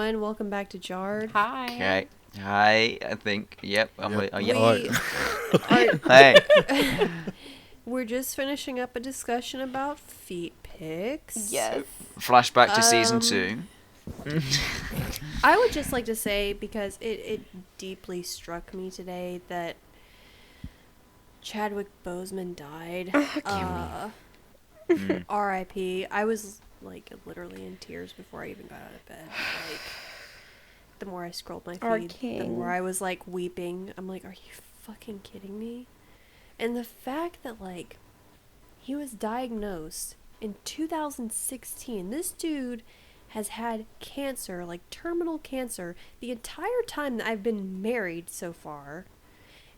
everyone. Welcome back to Jarred. Hi. Okay. Hi, I think. Yep. Yep. Hey. We're just finishing up a discussion about feet pics. Yes. Flashback to season 2. I would just like to say, because it deeply struck me today that Chadwick Boseman died. R.I.P. I was like literally in tears before I even got out of bed. Like, the more I scrolled my feed, the more I was like weeping. I'm like, are you fucking kidding me? And the fact that like he was diagnosed in 2016. This dude has had cancer, like terminal cancer, the entire time that I've been married so far.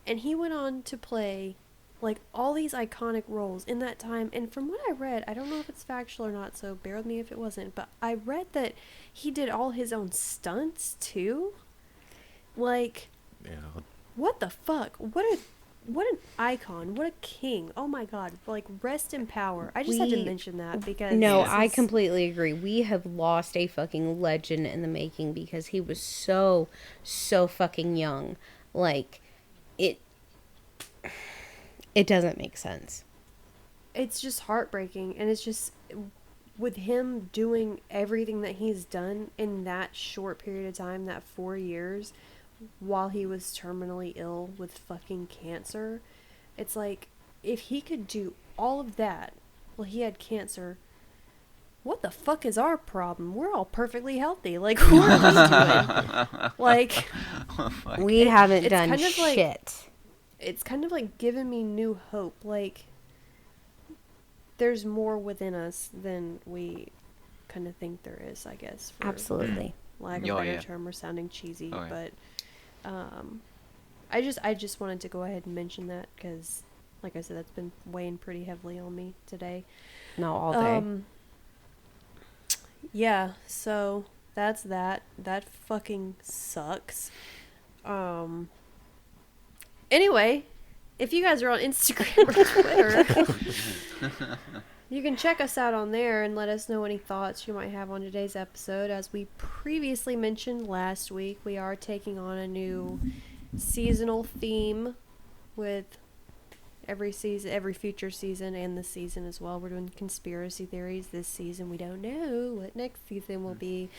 And he went on to play like all these iconic roles in that time. And from what I read, I don't know if it's factual or not, so bear with me if it wasn't, but I read that he did all his own stunts too. Like, yeah. What the fuck? What an icon. What a king. Oh my god. Like, rest in power. I just had to mention that because... No, I completely agree. We have lost a fucking legend in the making because he was so fucking young. Like, it doesn't make sense. It's just heartbreaking, and it's just... With him doing everything that he's done in that short period of time, that 4 years... while he was terminally ill with fucking cancer, it's like, if he could do all of that while he had cancer, what the fuck is our problem? We're all perfectly healthy. Like, what are we doing? Like, we haven't done kind of shit. Like, it's kind of like giving me new hope. Like, there's more within us than we kind of think there is, I guess. For absolutely. Lack of a better term, we're sounding cheesy, but... I just wanted to go ahead and mention that because, like I said, that's been weighing pretty heavily on me today. No, all day. Yeah, so that's that. That fucking sucks. Anyway, if you guys are on Instagram or Twitter, you can check us out on there and let us know any thoughts you might have on today's episode. As we previously mentioned last week, we are taking on a new seasonal theme with every future season and this season as well. We're doing conspiracy theories this season. We don't know what next season will be.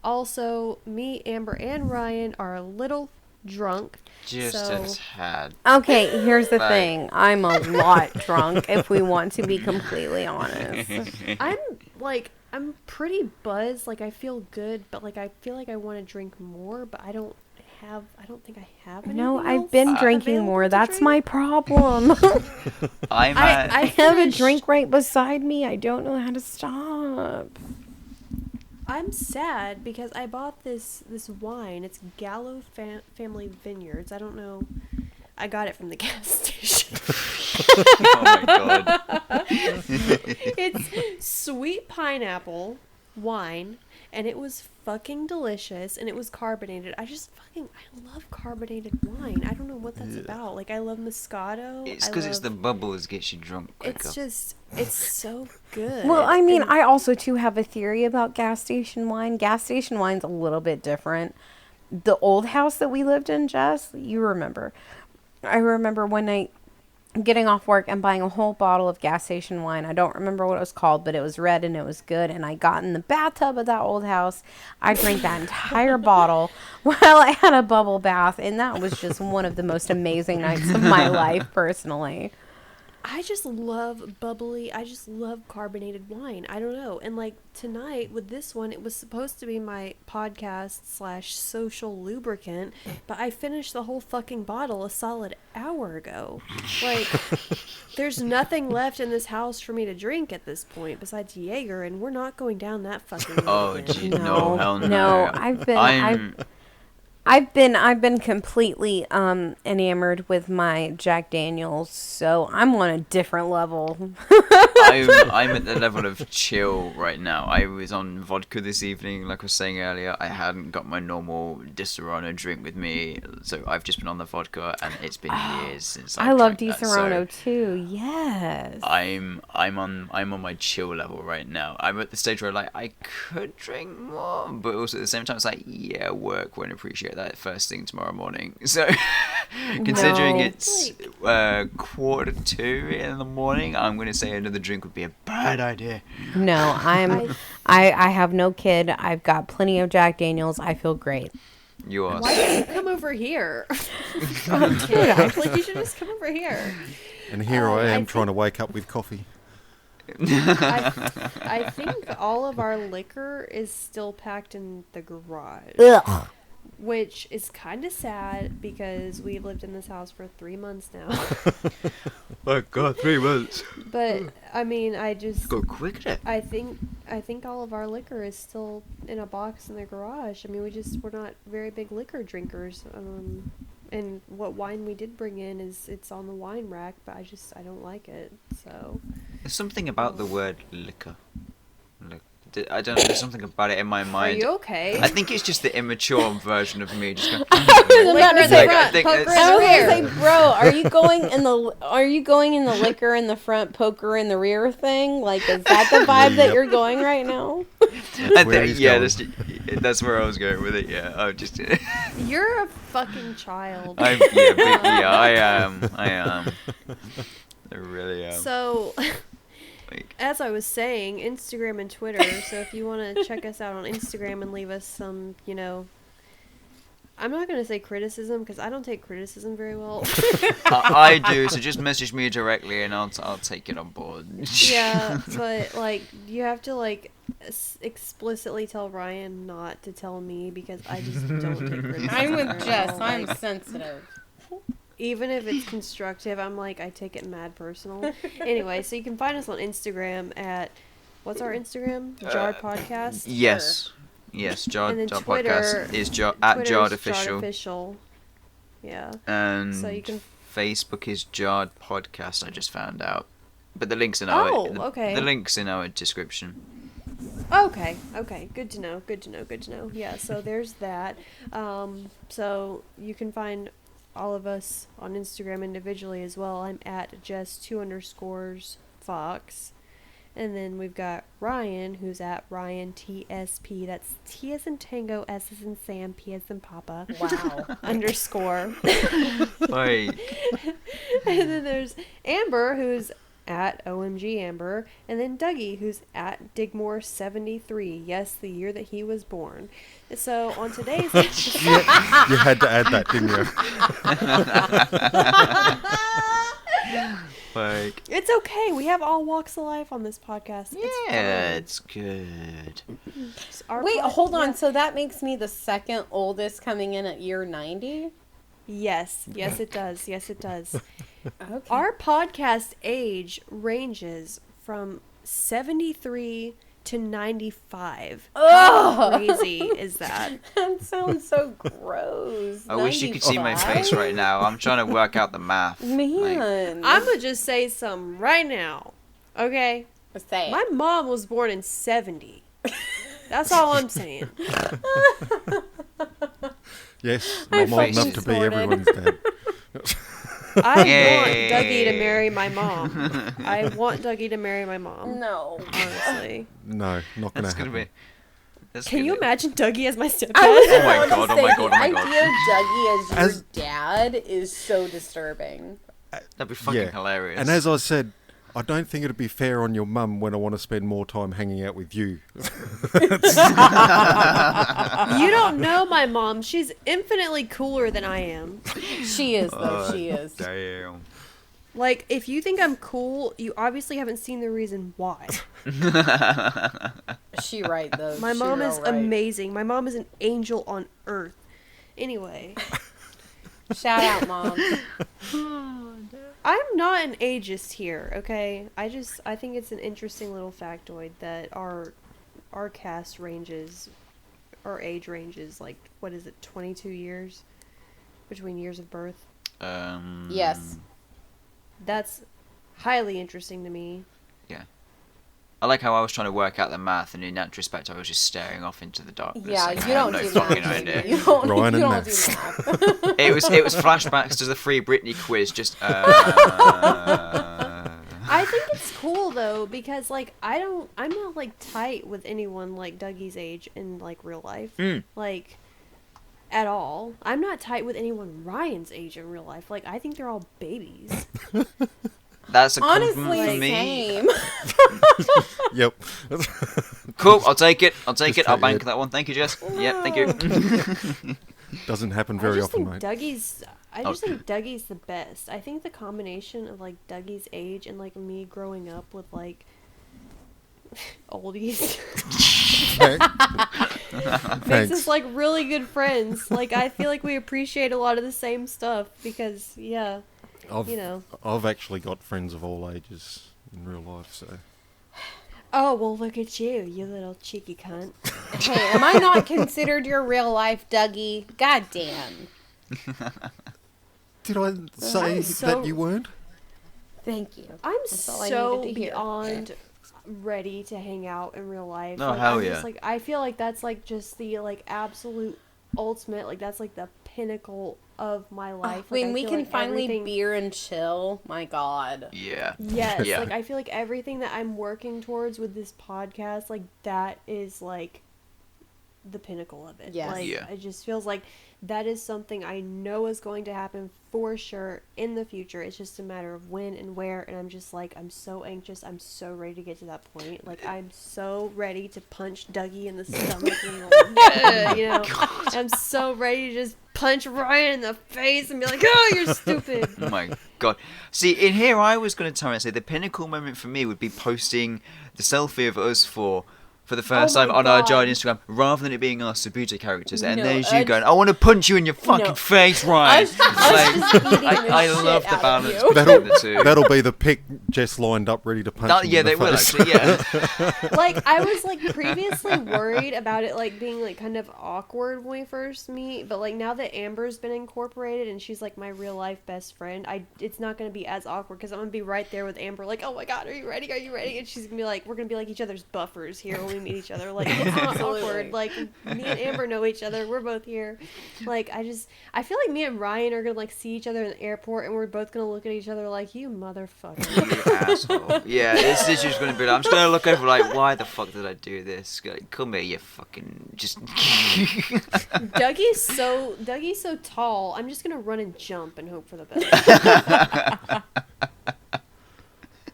Also, me, Amber, and Ryan are a little drunk. Just a tad. Okay, here's the thing. I'm a lot drunk, if we want to be completely honest. I'm pretty buzzed. Like, I feel good, but like I feel like I want to drink more, but I don't think I have anything No, else I've been drinking more. That's my problem. I have a drink right beside me. I don't know how to stop. I'm sad because I bought this wine. It's Gallo Family Vineyards. I don't know. I got it from the gas station. Oh my god. It's sweet pineapple wine, and it was fucking delicious, and it was carbonated. I love carbonated wine. I don't know what that's about. Like, I love Moscato. It's because it's the bubbles gets you drunk quicker. It's so good. Well, I mean, I also, too, have a theory about gas station wine. Gas station wine's a little bit different. The old house that we lived in, Jess, you remember. I remember one night getting off work and buying a whole bottle of gas station wine. I don't remember what it was called, but it was red and it was good. And I got in the bathtub of that old house. I drank that entire bottle while I had a bubble bath. And that was just one of the most amazing nights of my life, personally. I just love bubbly. I just love carbonated wine. I don't know. And like tonight with this one, it was supposed to be my podcast / social lubricant, but I finished the whole fucking bottle a solid hour ago. Like, there's nothing left in this house for me to drink at this point besides Jaeger, and we're not going down that fucking road. Oh, gee, no, hell no. No, I've been completely enamored with my Jack Daniels, so I'm on a different level. I'm at the level of chill right now. I was on vodka this evening, like I was saying earlier. I hadn't got my normal Disaronno drink with me, so I've just been on the vodka, and it's been years since I love Disaronno too. Yes. I'm on my chill level right now. I'm at the stage where like I could drink more, but also at the same time it's like, yeah, work won't appreciate that first thing tomorrow morning. So considering it's 1:45 in the morning, I'm going to say another drink would be a bad idea. No, I have no kid. I've got plenty of Jack Daniels. I feel great. You are. Why don't you come over here? Dude, I feel like you should just come over here. And here I am trying to wake up with coffee. I think all of our liquor is still packed in the garage. Ugh. Which is kind of sad because we've lived in this house for 3 months now. Oh God, 3 months. But I mean, Go quicker. I think all of our liquor is still in a box in the garage. I mean, we're not very big liquor drinkers. And what wine we did bring in it's on the wine rack, but I don't like it. So There's something about the word liquor. I don't know, there's something about it in my mind. Are you okay? I think it's just the immature version of me just going. Bro, are you going in the liquor in the front, poker in the rear thing? Like, is that the vibe that you're going right now? That's where I was going with it. Yeah, I just. You're a fucking child. I am. I really am. So. As I was saying, Instagram and Twitter, so if you want to check us out on Instagram and leave us some, I'm not going to say criticism, because I don't take criticism very well. I do, so just message me directly and I'll take it on board. Yeah, but, you have to, explicitly tell Ryan not to tell me, because I just don't take criticism. I'm with Jess. I'm sensitive. Even if it's constructive, I'm I take it mad personal. Anyway, so you can find us on Instagram at, what's our Instagram? Jarred Podcast? Yes. Yes, Jarred Twitter, Podcast is at Jarred Official. Yeah. And so you can... Facebook is Jarred Podcast, I just found out. But the link's in our... okay. The link's in our description. Okay. Good to know. Yeah, so there's that. So you can find all of us on Instagram individually as well. I'm at Jess2_Fox. And then we've got Ryan, who's at Ryan TSP. That's T as in Tango, S as in Sam, P as in Papa. Wow. _ Wait. And then there's Amber, who's at OMG Amber, and then Dougie, who's at Digmore73. Yes, the year that he was born. So on today's episode, you had to add that, didn't you? It's okay. We have all walks of life on this podcast. It's good. Wait, hold on. So that makes me the second oldest coming in at year 90? Yes, it does. Okay. Our podcast age ranges from 73 to 95. How crazy is that? That sounds so gross. I wish you could see my face right now. I'm trying to work out the math. Man. I'm going to just say something right now. Okay? Say it. My mom was born in 70. That's all I'm saying. Yes, not old enough to be everyone's dad. I want Dougie to marry my mom. No. Honestly. No, not going to happen. Can you imagine Dougie as my stepdad? Oh my god. The idea of Dougie as your dad is so disturbing. That'd be fucking hilarious. And as I said, I don't think it'd be fair on your mum when I want to spend more time hanging out with you. You don't know my mom. She's infinitely cooler than I am. She is, though. She is. Damn. If you think I'm cool, you obviously haven't seen the reason why. She right, though. My mom is amazing. My mom is an angel on earth. Anyway. Shout out, Mom. I'm not an ageist here, okay? I think it's an interesting little factoid that our cast ranges our age range is like, what is it, 22 years between years of birth? Yes. That's highly interesting to me. Yeah. I like how I was trying to work out the math, and in retrospect, I was just staring off into the darkness. Yeah, like, you don't no do fucking math. idea. You don't, Ryan you and don't do maths. math. It was flashbacks to the Free Britney quiz. Just. I think it's cool though, because like I'm not like tight with anyone like Dougie's age in like real life, like at all. I'm not tight with anyone Ryan's age in real life. Like I think they're all babies. That's a Honestly, compliment for me. same. Yep. Cool, I'll take it. I'll bank it. that one. Thank you, Jess. Yeah, thank you. Doesn't happen very often, mate. I just think Dougie's the best. I think the combination of like Dougie's age and like me growing up with like oldies makes us like really good friends. Like I feel like we appreciate a lot of the same stuff because I've actually got friends of all ages in real life, so. Oh, well, look at you little cheeky cunt. Hey, am I not considered your real life, Dougie? God damn. Did I say that you weren't? Thank you. I'm That's all I so needed to hear. beyond ready to hang out in real life. No, like, hell I'm yeah. just, like, I feel like that's like just the like absolute ultimate. Like that's like the pinnacle of my life. When like, we feel can like finally beer and chill, my God. Yeah. Yes, Yeah. like I feel like everything that I'm working towards with this podcast, like that is like the pinnacle of it. Yes. Like Yeah. it just feels like that is something I know is going to happen for sure in the future. It's just a matter of when and where, and I'm just like, I'm so anxious. I'm so ready to get to that point. Like I'm so ready to punch Dougie in the stomach and like, you know, I'm so ready to just punch Ryan in the face and be like, oh, you're stupid. Oh my God. See, in here I was going to tell you, say the pinnacle moment for me would be posting the selfie of us for the first time on our giant Instagram, rather than it being our ZEPETO characters. And there's you going, I want to punch you in your fucking face, Ryan. I love the balance between the two. That'll be the pic Jess lined up ready to punch him Yeah, in the they will face. actually, yeah. Like I was like previously worried about it like being like kind of awkward when we first meet, but like now that Amber's been incorporated and she's like my real life best friend, it's not gonna be as awkward because I'm gonna be right there with Amber like, oh my God, are you ready, and she's gonna be like, we're gonna be like each other's buffers here when we meet each other. Like it's not awkward. Like me and Amber know each other, we're both here. Like I feel like me and Ryan are gonna like see each other in the airport and we're both gonna look at each other like, you motherfucker. You asshole. Yeah, it's just going to be like, I'm just going to look over like, why the fuck did I do this? Like, come here, you fucking just... Dougie's so tall, I'm just gonna run and jump and hope for the best.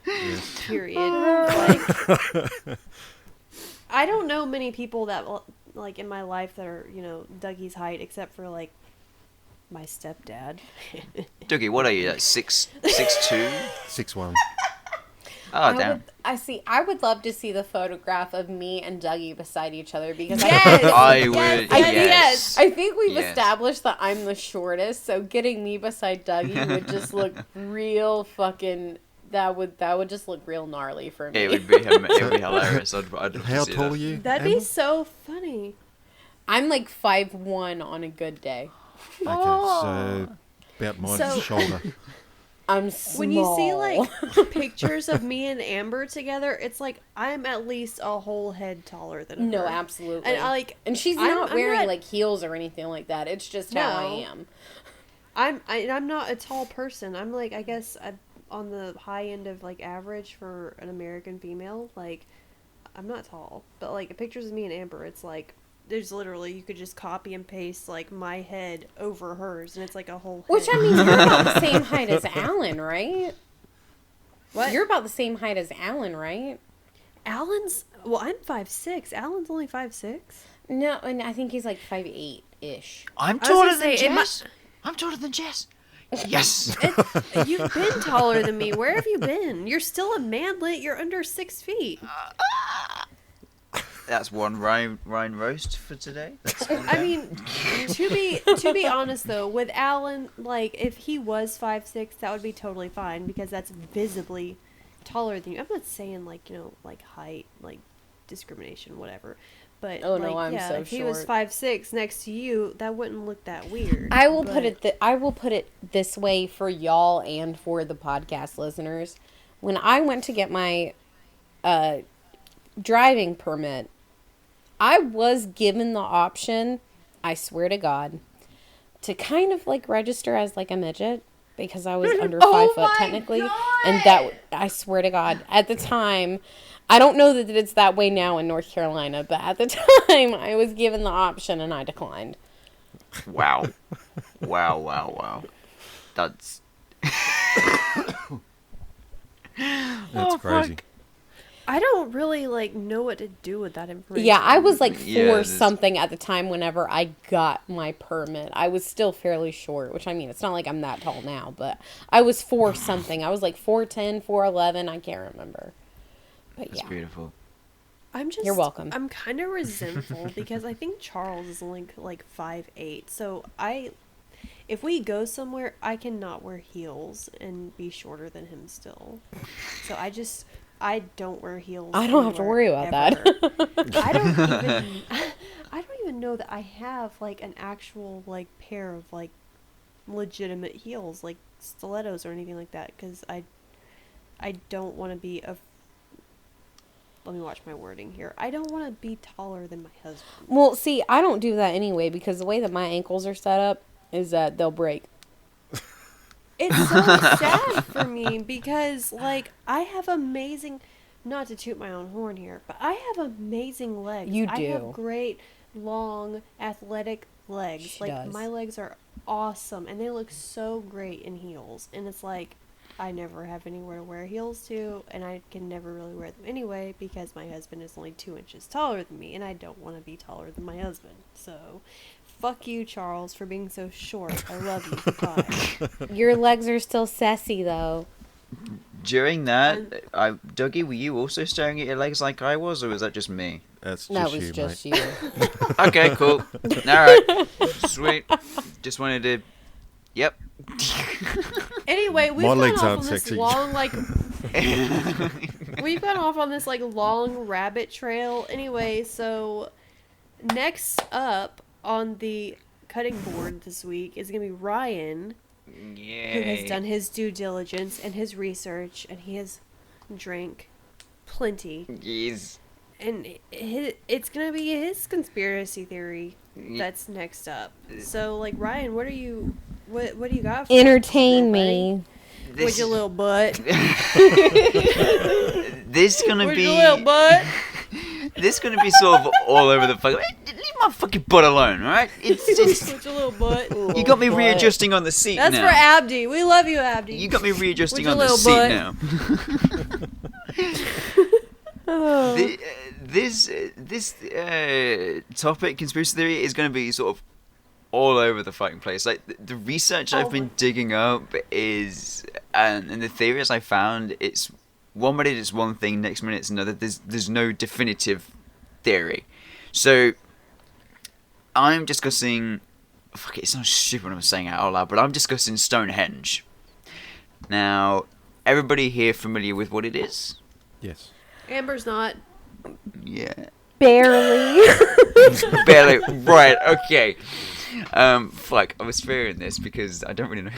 Yes. Period. Like, I don't know many people that like in my life that are, you know, Dougie's height, except for like my stepdad. Dougie, what are you, like 6'2"? 6'1". Oh, damn. I would love to see the photograph of me and Dougie beside each other because Yes. I think we've established that I'm the shortest, so getting me beside Dougie would just look real fucking... That would just look real gnarly for me. It would be hilarious. I'd How see tall that. are you? That'd Amber? be so funny. I'm like 5'1" on a good day. Okay, so about my shoulder. I'm small. When you see like pictures of me and Amber together, it's like I'm at least a whole head taller than her. No, absolutely. And she's I'm not wearing not, like heels or anything like that. It's just how I am. I'm not a tall person. I'm like, I guess on the high end of like average for an American female. Like I'm not tall, but like pictures of me and Amber, it's like there's literally, you could just copy and paste like my head over hers and it's like a whole head. Which I mean, you're about the same height as Alan, right? What? You're about the same height as Alan, right? Alan's, well, I'm 5'6". Alan's only 5'6". No, and I think he's like 5'8"-ish. I'm taller than Jess. I'm taller than Jess. Yes. You've been taller than me. Where have you been? You're still a manlet. You're under 6 feet. That's one Ryan roast for today. I mean, to be honest though, with Alan, like if he was 5'6", that would be totally fine because that's visibly taller than you. I'm not saying like, you know, like height, like discrimination, whatever. But I'm so if he was short. 5'6" next to you, that wouldn't look that weird. I will put it this way for y'all and for the podcast listeners. When I went to get my driving permit, I was given the option, I swear to God, to kind of like register as like a midget because I was under 5 foot technically. God. And that, I swear to God, at the time, I don't know that it's that way now in North Carolina, but at the time I was given the option and I declined. Wow. Wow. That's That's crazy. Fuck. I don't really know what to do with that information. Yeah, I was like 4 something at the time whenever I got my permit. I was still fairly short, which I mean, it's not like I'm that tall now, but I was 4 something. I was like 4'10", 4'11", I can't remember. But That's beautiful. You're welcome. I'm kind of resentful because I think Charles is like 5'8". So if we go somewhere, I cannot wear heels and be shorter than him still. So I don't wear heels. I don't have to worry about that. I don't even know that I have an actual pair of legitimate heels, like stilettos or anything like that, because I don't want to be let me watch my wording here. I don't want to be taller than my husband. Well, see, I don't do that anyway because the way that my ankles are set up is that they'll break. It's so sad for me because, I have amazing, not to toot my own horn here, but I have amazing legs. You do. I have great, long, athletic legs. She does. My legs are awesome, and they look so great in heels. And it's I never have anywhere to wear heels to, and I can never really wear them anyway because my husband is only 2 inches taller than me, and I don't want to be taller than my husband. So, fuck you, Charles, for being so short. I love you. Bye. Your legs are still sassy, though. During that, Dougie, were you also staring at your legs like I was, or was that just me? That's that just was you, just mate. you. Okay, cool. Alright. Sweet. Just wanted to... Yep. Anyway, we've My gone legs off aren't on this sexy. long, we've gone off on this, long rabbit trail. Anyway, so next up on the cutting board this week is going to be Ryan, Yay. who has done his due diligence and his research, and he has drank plenty. Yes. And it's going to be his conspiracy theory that's next up. So, Ryan, what do you got for Entertain me. With your little butt. This gonna With be... your little butt. This gonna be sort of all over the fuck. Leave my fucking butt alone, alright? It's With your little butt. You got me readjusting on the seat That's now. for Abdi. We love you, Abdi. You got me readjusting With on your the little seat butt. now. This topic, conspiracy theory, is going to be sort of all over the fucking place. The research I've been digging up is, and the theories I found, it's 1 minute it's one thing, next minute it's another. There's no definitive theory. So I'm discussing. Fuck it sounds stupid when I'm saying it out loud, but I'm discussing Stonehenge. Now, everybody here familiar with what it is? Yes. Amber's not. Yeah. Barely. Barely. Right, okay. Fuck, I was fearing this because I don't really know.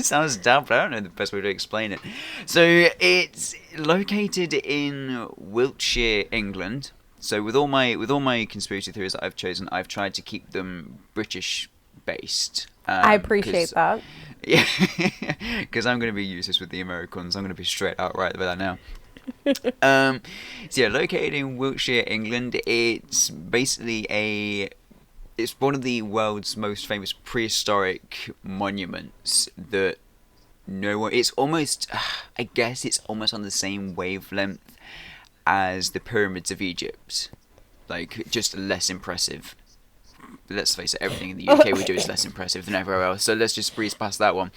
It sounds dumb, but I don't know the best way to explain it. So, it's located in Wiltshire, England. So, with all my conspiracy theories that I've chosen, I've tried to keep them British-based. I appreciate that. Yeah, because I'm going to be useless with the Americans. I'm going to be straight out right about that now. So yeah, located in Wiltshire, England. It's basically it's one of the world's most famous prehistoric monuments that no one... It's almost, I guess it's almost on the same wavelength as the pyramids of Egypt. Just less impressive. Let's face it, everything in the UK we do is less impressive than everywhere else, so let's just breeze past that one.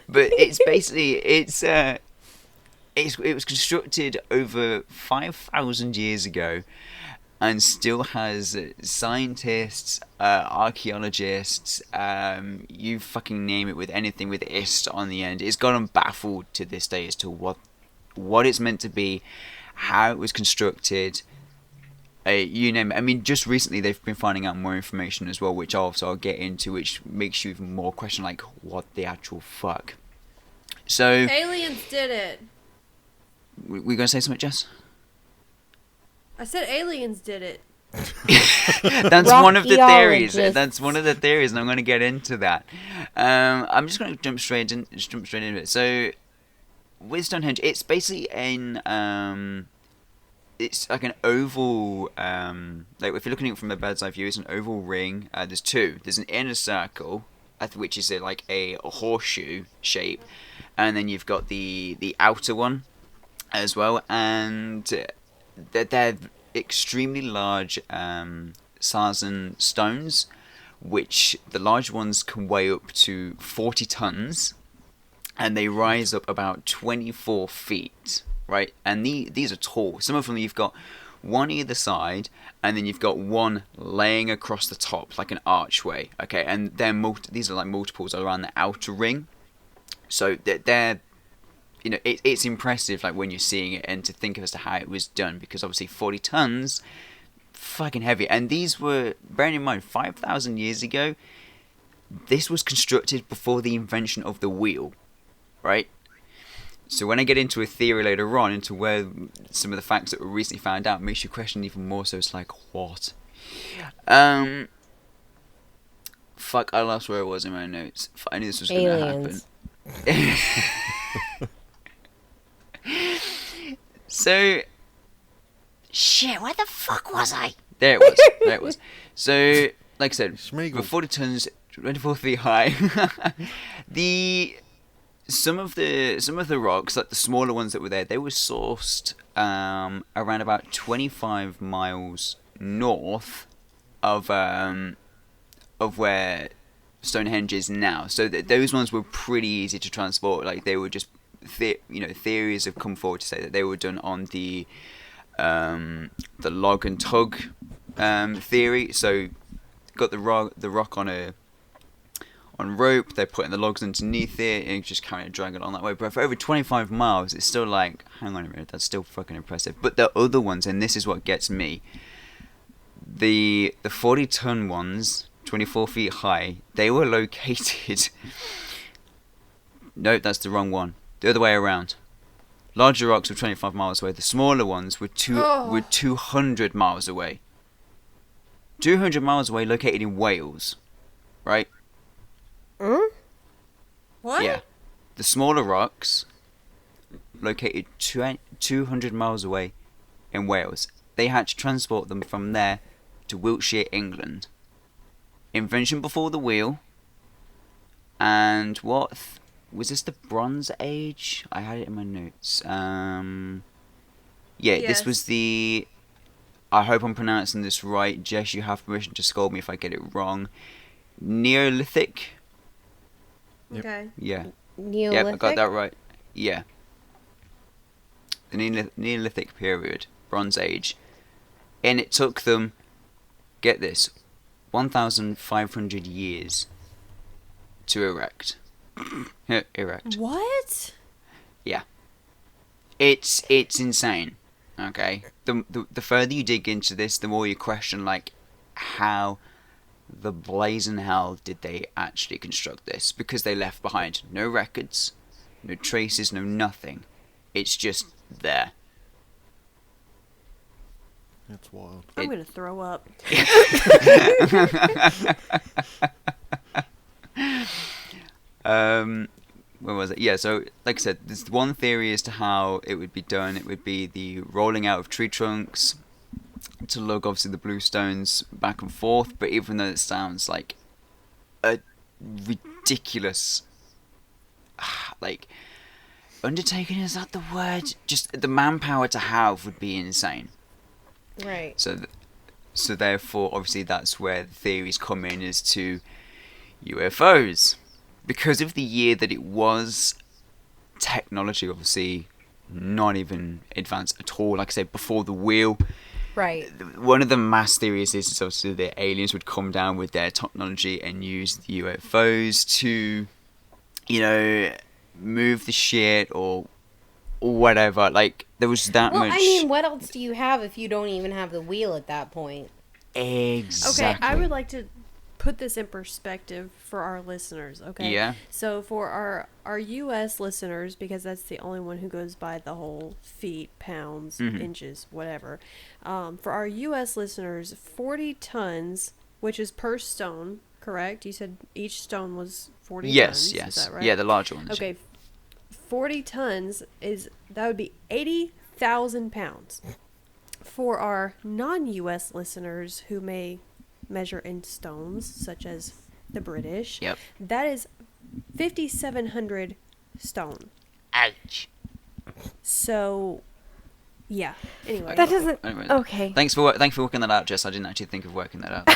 But it's basically it was constructed over 5,000 years ago, and still has scientists, archaeologists, you fucking name it, with anything with "ist" on the end. It's gone baffled to this day as to what what it's meant to be, how it was constructed, you name it. I mean, just recently they've been finding out more information as well, which I'll get into, which makes you even more question, like, what the actual fuck. So aliens did it. We gonna say something, Jess? I said aliens did it. That's one of the theories. That's one of the theories, and I'm going to get into that. I'm just going to jump straight into it. So, with Stonehenge, it's basically it's like an oval. Like if you're looking at it from a bird's eye view, it's an oval ring. There's two. There's an inner circle, which is like a horseshoe shape, and then you've got the outer one as well, and they're extremely large sarsen stones, which the large ones can weigh up to 40 tons, and they rise up about 24 feet, right? And these are tall. Some of them you've got one either side, and then you've got one laying across the top like an archway, okay? And these are like multiples around the outer ring, so they're you know, it's impressive, like, when you're seeing it, and to think as to how it was done, because obviously 40 tons, fucking heavy. And these were, bearing in mind, 5,000 years ago, this was constructed before the invention of the wheel, right? So when I get into a theory later on, into where some of the facts that were recently found out, makes you question even more, so it's like, what? Fuck, I lost where I was in my notes. I knew this was going to happen. So, shit, where the fuck was I? There it was. So, like I said, for 40 tons, 24 feet high, some of the rocks, like the smaller ones that were there, they were sourced around about 25 miles north of where Stonehenge is now. So those ones were pretty easy to transport. Like, they were just theories have come forward to say that they were done on the log and tug theory. So got the rock on rope, they're putting the logs underneath it and just carrying it, dragging it on that way. But for over 25 miles, it's still like, hang on a minute, that's still fucking impressive. But the other ones, and this is what gets me, the 40-ton ones, 24 feet high, they were located. No, that's the wrong one. The other way around. Larger rocks were 25 miles away. The smaller ones were 200 miles away. 200 miles away, located in Wales. Right? What? Yeah. The smaller rocks, located 200 miles away in Wales. They had to transport them from there to Wiltshire, England. Invention before the wheel. And what... was this the Bronze Age? I had it in my notes. Yes. This was the... I hope I'm pronouncing this right. Jess, you have permission to scold me if I get it wrong. Neolithic? Okay. Yeah. Neolithic? Yep, I got that right. Yeah. The Neolithic period. Bronze Age. And it took them, get this, 1,500 years to erect. Erect. What? Yeah. It's insane. Okay. The further you dig into this, the more you question, like, how the blazing hell did they actually construct this? Because they left behind no records, no traces, no nothing. It's just there. That's wild. I'm gonna throw up. Where was it? Yeah, so like I said, there's one theory as to how it would be done. It would be the rolling out of tree trunks to lug obviously the blue stones back and forth. But even though it sounds like a ridiculous, like, undertaking, is that the word? Just the manpower to have would be insane. Right. So therefore, obviously, that's where the theories come in as to UFOs. Because of the year that it was, technology obviously not even advanced at all. Like I said, before the wheel. Right. One of the mass theories is obviously that aliens would come down with their technology and use the UFOs to, move the shit or whatever. Like, there was that much. Well, I mean, what else do you have if you don't even have the wheel at that point? Exactly. Okay, I would like to put this in perspective for our listeners, okay? Yeah. So for our U.S. listeners, because that's the only one who goes by the whole feet, pounds, inches, whatever. For our U.S. listeners, 40 tons, which is per stone, correct? You said each stone was 40 tons. Yes. Is that right? Yeah, the larger ones. Okay, 40 tons that would be 80,000 pounds. For our non-U.S. listeners who may measure in stones, such as the British, that is 5,700 stone. Ouch. So, yeah. Anyway, that doesn't. Okay. Thanks for working that out, Jess. I didn't actually think of working that out.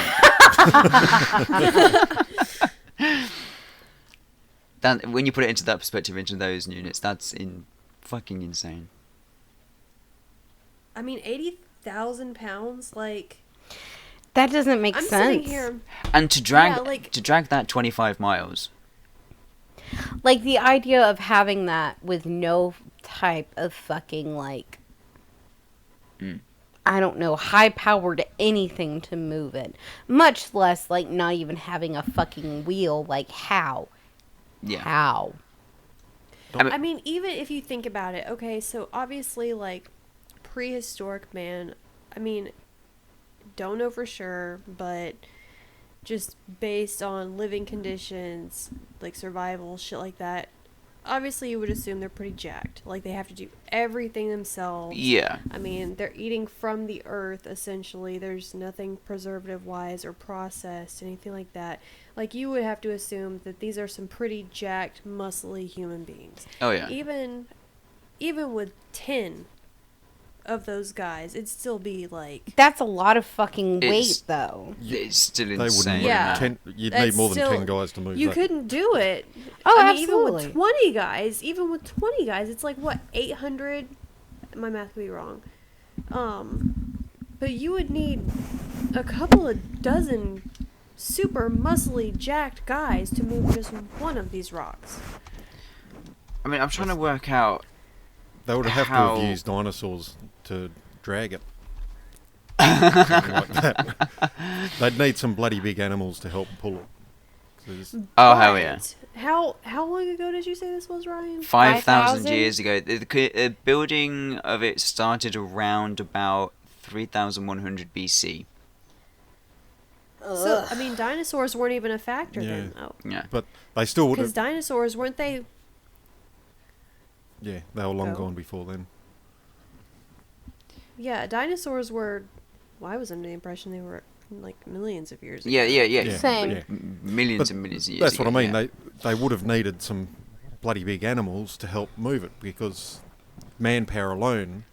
That, when you put it into that perspective, into those units, that's fucking insane. I mean, 80,000 pounds, like. That doesn't make I'm sense. Sitting here, and to drag that 25 miles. Like, the idea of having that with no type of fucking, like, I don't know, high-powered anything to move it. Much less, like, not even having a fucking wheel. Like, how? Yeah. How? I mean, even if you think about it, okay, so obviously, like, prehistoric man, I mean, don't know for sure, but just based on living conditions, like survival, shit like that, obviously you would assume they're pretty jacked. Like, they have to do everything themselves. Yeah. I mean, they're eating from the earth, essentially. There's nothing preservative-wise or processed, anything like that. Like, you would have to assume that these are some pretty jacked, muscly human beings. Oh, yeah. Even with 10 of those guys, it'd still be like... That's a lot of fucking weight, though. It's still They insane. wouldn't. You'd need more than 10 guys to move You that. couldn't do it. Oh, I mean, absolutely. Even with 20 guys, it's like, what, 800? My math could be wrong. But you would need a couple of dozen super muscly, jacked guys to move just one of these rocks. I mean, I'm trying to work out. They would have to have used dinosaurs to drag it. Something like that. They'd need some bloody big animals to help pull it. Oh, hell yeah. How long ago did you say this was, Ryan? 5,000 years ago. The building of it started around about 3,100 BC. So, I mean, dinosaurs weren't even a factor then, though. Yeah. But they still would have... Because dinosaurs, weren't they... Yeah, they were long gone before then. Yeah, dinosaurs were... Well, I was under the impression they were like millions of years ago. Yeah. Same. Yeah. Millions and millions of years That's ago. what I mean. Yeah. They would have needed some bloody big animals to help move it, because manpower alone,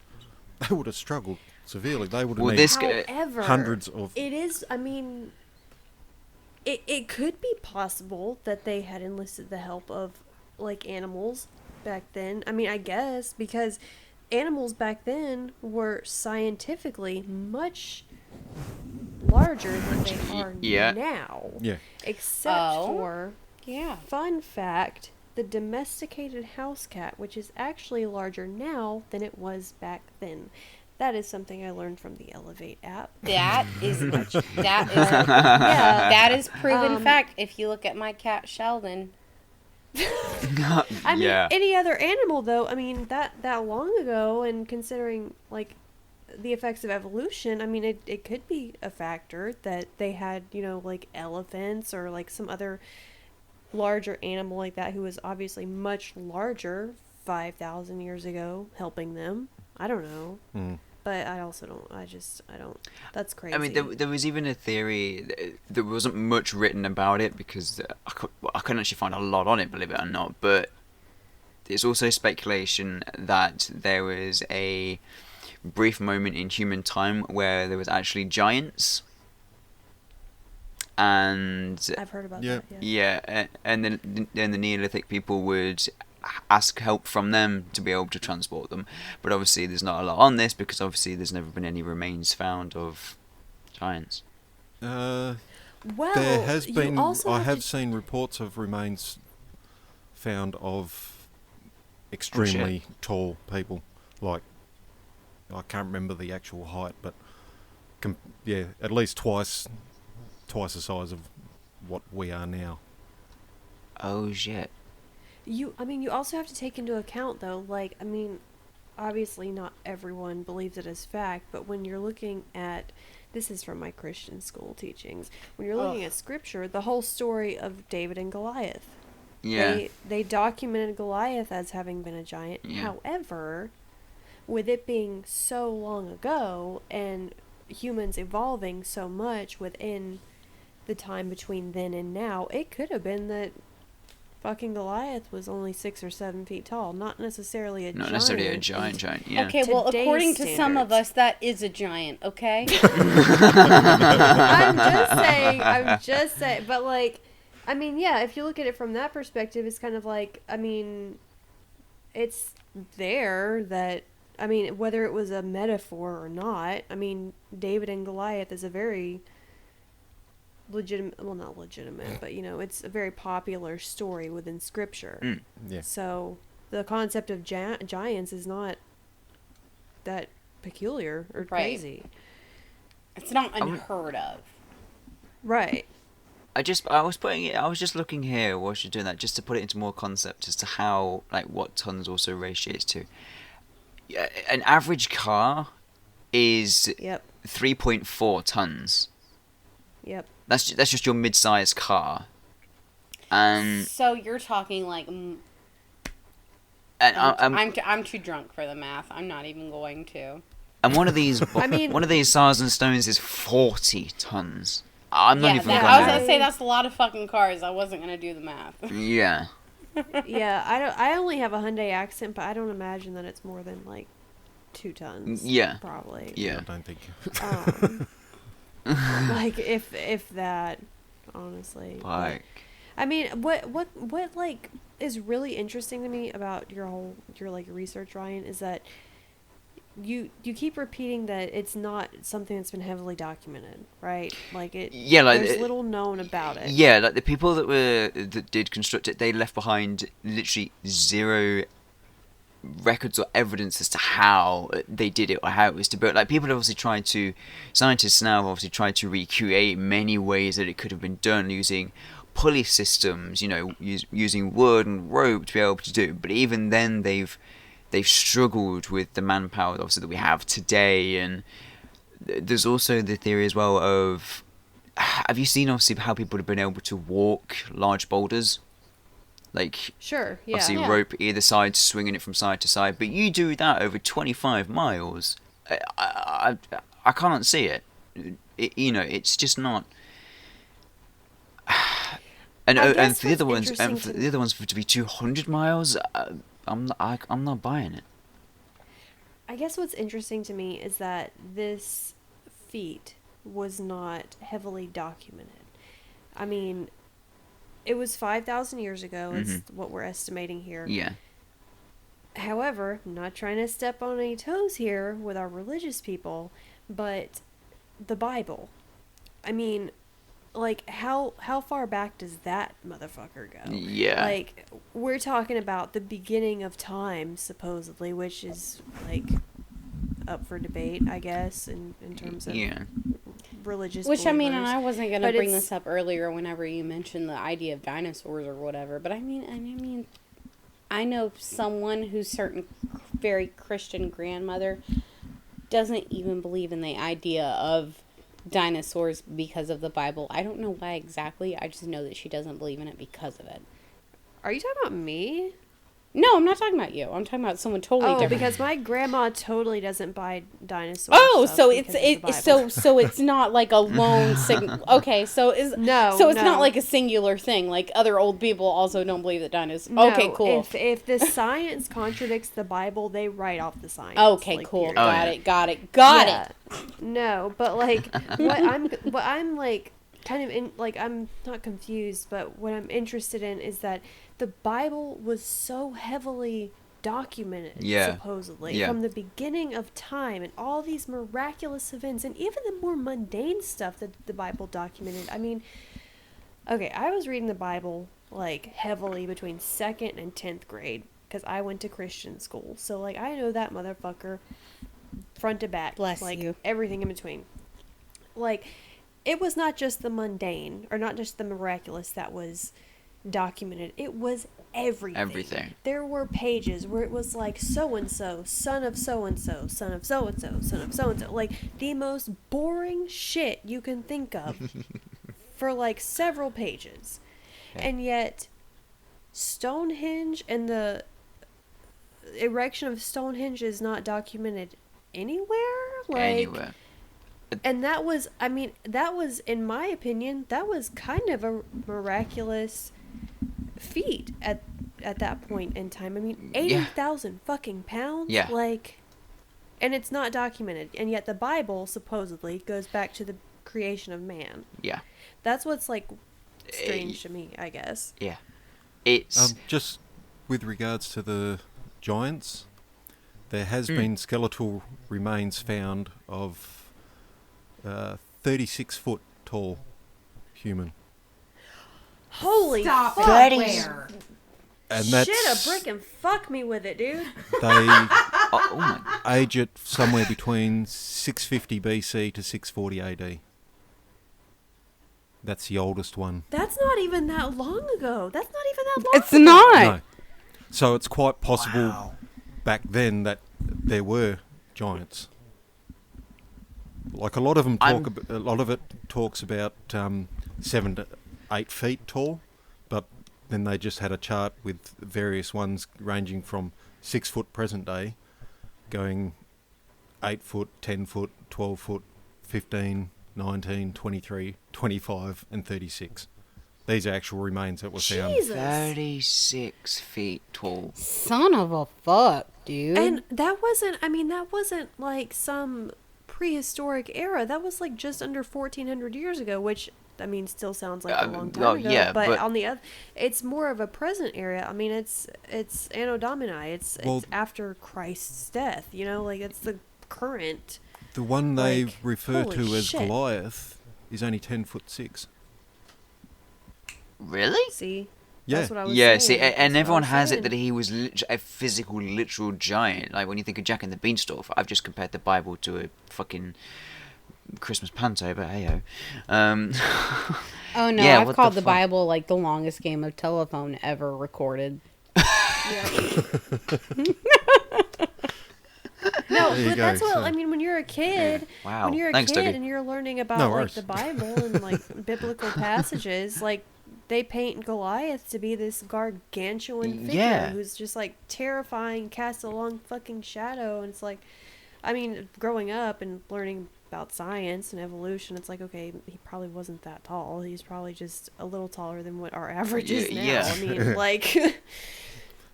they would have struggled severely. They would have needed However, hundreds of... It is, I mean... It could be possible that they had enlisted the help of, like, animals back then. I mean, I guess, because animals back then were scientifically much larger than they are now. Yeah. Except for, fun fact, the domesticated house cat, which is actually larger now than it was back then. That is something I learned from the Elevate app. That is that is proven fact. If you look at my cat Sheldon. I mean, any other animal though. I mean, that long ago, and considering like the effects of evolution, I mean, it could be a factor that they had, you know, like elephants or like some other larger animal like that who was obviously much larger 5,000 years ago, helping them. I don't know. But I also don't, I don't, that's crazy. I mean, there was even a theory, there wasn't much written about it because I couldn't actually find a lot on it, believe it or not, but there's also speculation that there was a brief moment in human time where there was actually giants. And I've heard about that. Yeah, and then the Neolithic people would ask help from them to be able to transport them, but obviously there's not a lot on this because obviously there's never been any remains found of giants. Well, there has been. I have to... seen reports of remains found of extremely tall people. Like, I can't remember the actual height, but at least twice the size of what we are now. Oh shit. You also have to take into account, though, like, I mean, obviously not everyone believes it as fact, but when you're looking at, this is from my Christian school teachings, when you're looking at scripture, the whole story of David and Goliath. Yeah. They documented Goliath as having been a giant. Yeah. However, with it being so long ago and humans evolving so much within the time between then and now, it could have been that fucking Goliath was only 6 or 7 feet tall, not necessarily a giant. Not necessarily a giant, yeah. Okay, well, Today's according to some of standards. us, that is a giant, okay? I'm just saying, but like, I mean, yeah, if you look at it from that perspective, it's kind of like, I mean, it's there that, I mean, whether it was a metaphor or not, I mean, David and Goliath is a very legitimate, well, not legitimate, but, you know, it's a very popular story within scripture. Yeah. So the concept of giants is not that peculiar or crazy. It's not unheard of. Right. I was just looking here whilst you're doing that, just to put it into more concept as to how, like, what tons also ratiates to. An average car is 3.4 tons. Yep. That's just your mid-sized car. And so you're talking like... and I'm too drunk for the math. I'm not even going to. And one of these one of these stars and stones is 40 tons. I'm not even I was gonna say that's a lot of fucking cars. I wasn't gonna do the math. Yeah. Yeah, I only have a Hyundai Accent, but I don't imagine that it's more than like 2 tons. Yeah. Probably. Yeah. I don't think. Like if that, honestly. Like, I mean, what like is really interesting to me about your like research, Ryan, is that you keep repeating that it's not something that's been heavily documented, right? Like it. Yeah, like there's little known about it. Yeah, like the people that did construct it, they left behind literally zero records or evidence as to how they did it or how it was to build. Like, scientists now have obviously tried to recreate many ways that it could have been done using pulley systems, you know, using wood and rope to be able to do. But even then, they've struggled with the manpower, obviously, that we have today. And there's also the theory as well of, have you seen obviously how people have been able to walk large boulders? Like, sure, yeah. Obviously, rope either side, swinging it from side to side. But you do that over 25 miles. I can't see it. You know, it's just not. And for the other ones, to be 200 miles, I'm not buying it. I guess what's interesting to me is that this feat was not heavily documented. I mean, it was 5,000 years ago. It's what we're estimating here. Yeah. However, I'm not trying to step on any toes here with our religious people, but the Bible. I mean, like, how far back does that motherfucker go? Yeah. Like, we're talking about the beginning of time, supposedly, which is, like, up for debate, I guess, in terms of religious Which, believers. I mean, and I wasn't going to bring this up earlier whenever you mentioned the idea of dinosaurs or whatever, but I mean, I know someone whose certain very Christian grandmother doesn't even believe in the idea of dinosaurs because of the Bible. I don't know why exactly. I just know that she doesn't believe in it because of it. Are you talking about me? No, I'm not talking about you. I'm talking about someone totally different. Because my grandma totally doesn't buy dinosaurs. Oh, so it's not like a lone signal. Okay, so it's not like a singular thing. Like, other old people also don't believe that dinosaurs. No, okay, cool. If the science contradicts the Bible, they write off the science. Okay, like, cool. Period. Got it. No, but like what I'm like kind of in, like, I'm not confused, but what I'm interested in is that the Bible was so heavily documented, supposedly, from the beginning of time, and all these miraculous events, and even the more mundane stuff that the Bible documented. I mean, okay, I was reading the Bible, like, heavily between 2nd and 10th grade, because I went to Christian school. So, like, I know that motherfucker front to back. Bless like, you. Everything in between. Like, it was not just the mundane, or not just the miraculous that was documented. It was everything. There were pages where it was like, so-and-so, son of so-and-so, son of so-and-so, son of so-and-so. Like, the most boring shit you can think of for, like, several pages. Yeah. And yet, Stonehenge and the erection of Stonehenge is not documented anywhere. Like, anywhere. And that was, I mean, that was, in my opinion, that was kind of a miraculous feat at that point in time. I mean, 80,000 fucking pounds? Yeah. Like, and it's not documented. And yet the Bible, supposedly, goes back to the creation of man. Yeah. That's what's, like, strange to me, I guess. Yeah. It's... just with regards to the giants, there has been skeletal remains found of 36 foot tall human. Holy fuck! Where? And that's, shit a brick and fuck me with it, dude. They age it somewhere between 650 BC to 640 AD. That's the oldest one. That's not even that long ago. That's not even that long It's not. No. So it's quite possible back then that there were giants. Like a lot of them a lot of it talks about 7 to 8 feet tall, but then they just had a chart with various ones ranging from 6 foot present day, going 8 foot, 10 foot, 12 foot, 15, 19, 23, 25, and 36. These are actual remains that were found. 36 feet tall. Son of a fuck, dude. And that wasn't like some prehistoric era. That was like just under 1400 years ago, which I mean still sounds like a long time ago. Yeah, but on the other, it's more of a present era. I mean, it's Anno Domini. It's after Christ's death. You know, like it's the current. The one they like, refer to as shit. Goliath is only 10'6". Really? See. Yeah. That's what I was Yeah, saying. see, and everyone has it saying. that he was a physical, literal giant. Like when you think of Jack and the Beanstalk, I've just compared the Bible to a fucking Christmas panto, but hey-ho. Oh no, yeah, I've called the Bible like the longest game of telephone ever recorded. No, but that's what I mean. When you're a kid, Wow. when you're a Thanks, kid Dougie. and you're learning about like the Bible and like biblical passages, like they paint Goliath to be this gargantuan figure who's just like terrifying, casts a long fucking shadow, and it's like, I mean, growing up and learning about science and evolution, it's like, okay, he probably wasn't that tall. He's probably just a little taller than what our average is now. Yeah. I mean, like,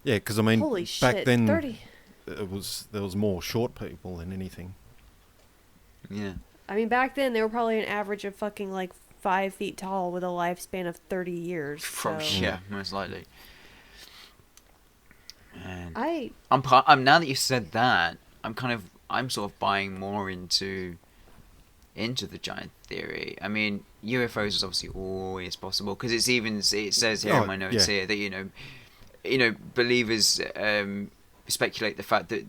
Yeah, because I mean, holy back shit, then 30. there was more short people than anything. Yeah. I mean, back then they were probably an average of fucking like 5 feet tall with a lifespan of 30 years. So. Yeah, most likely. And I'm now that you said that, I'm sort of buying more into the giant theory. I mean, UFOs is obviously always possible because it says here in my notes here that you know believers speculate the fact that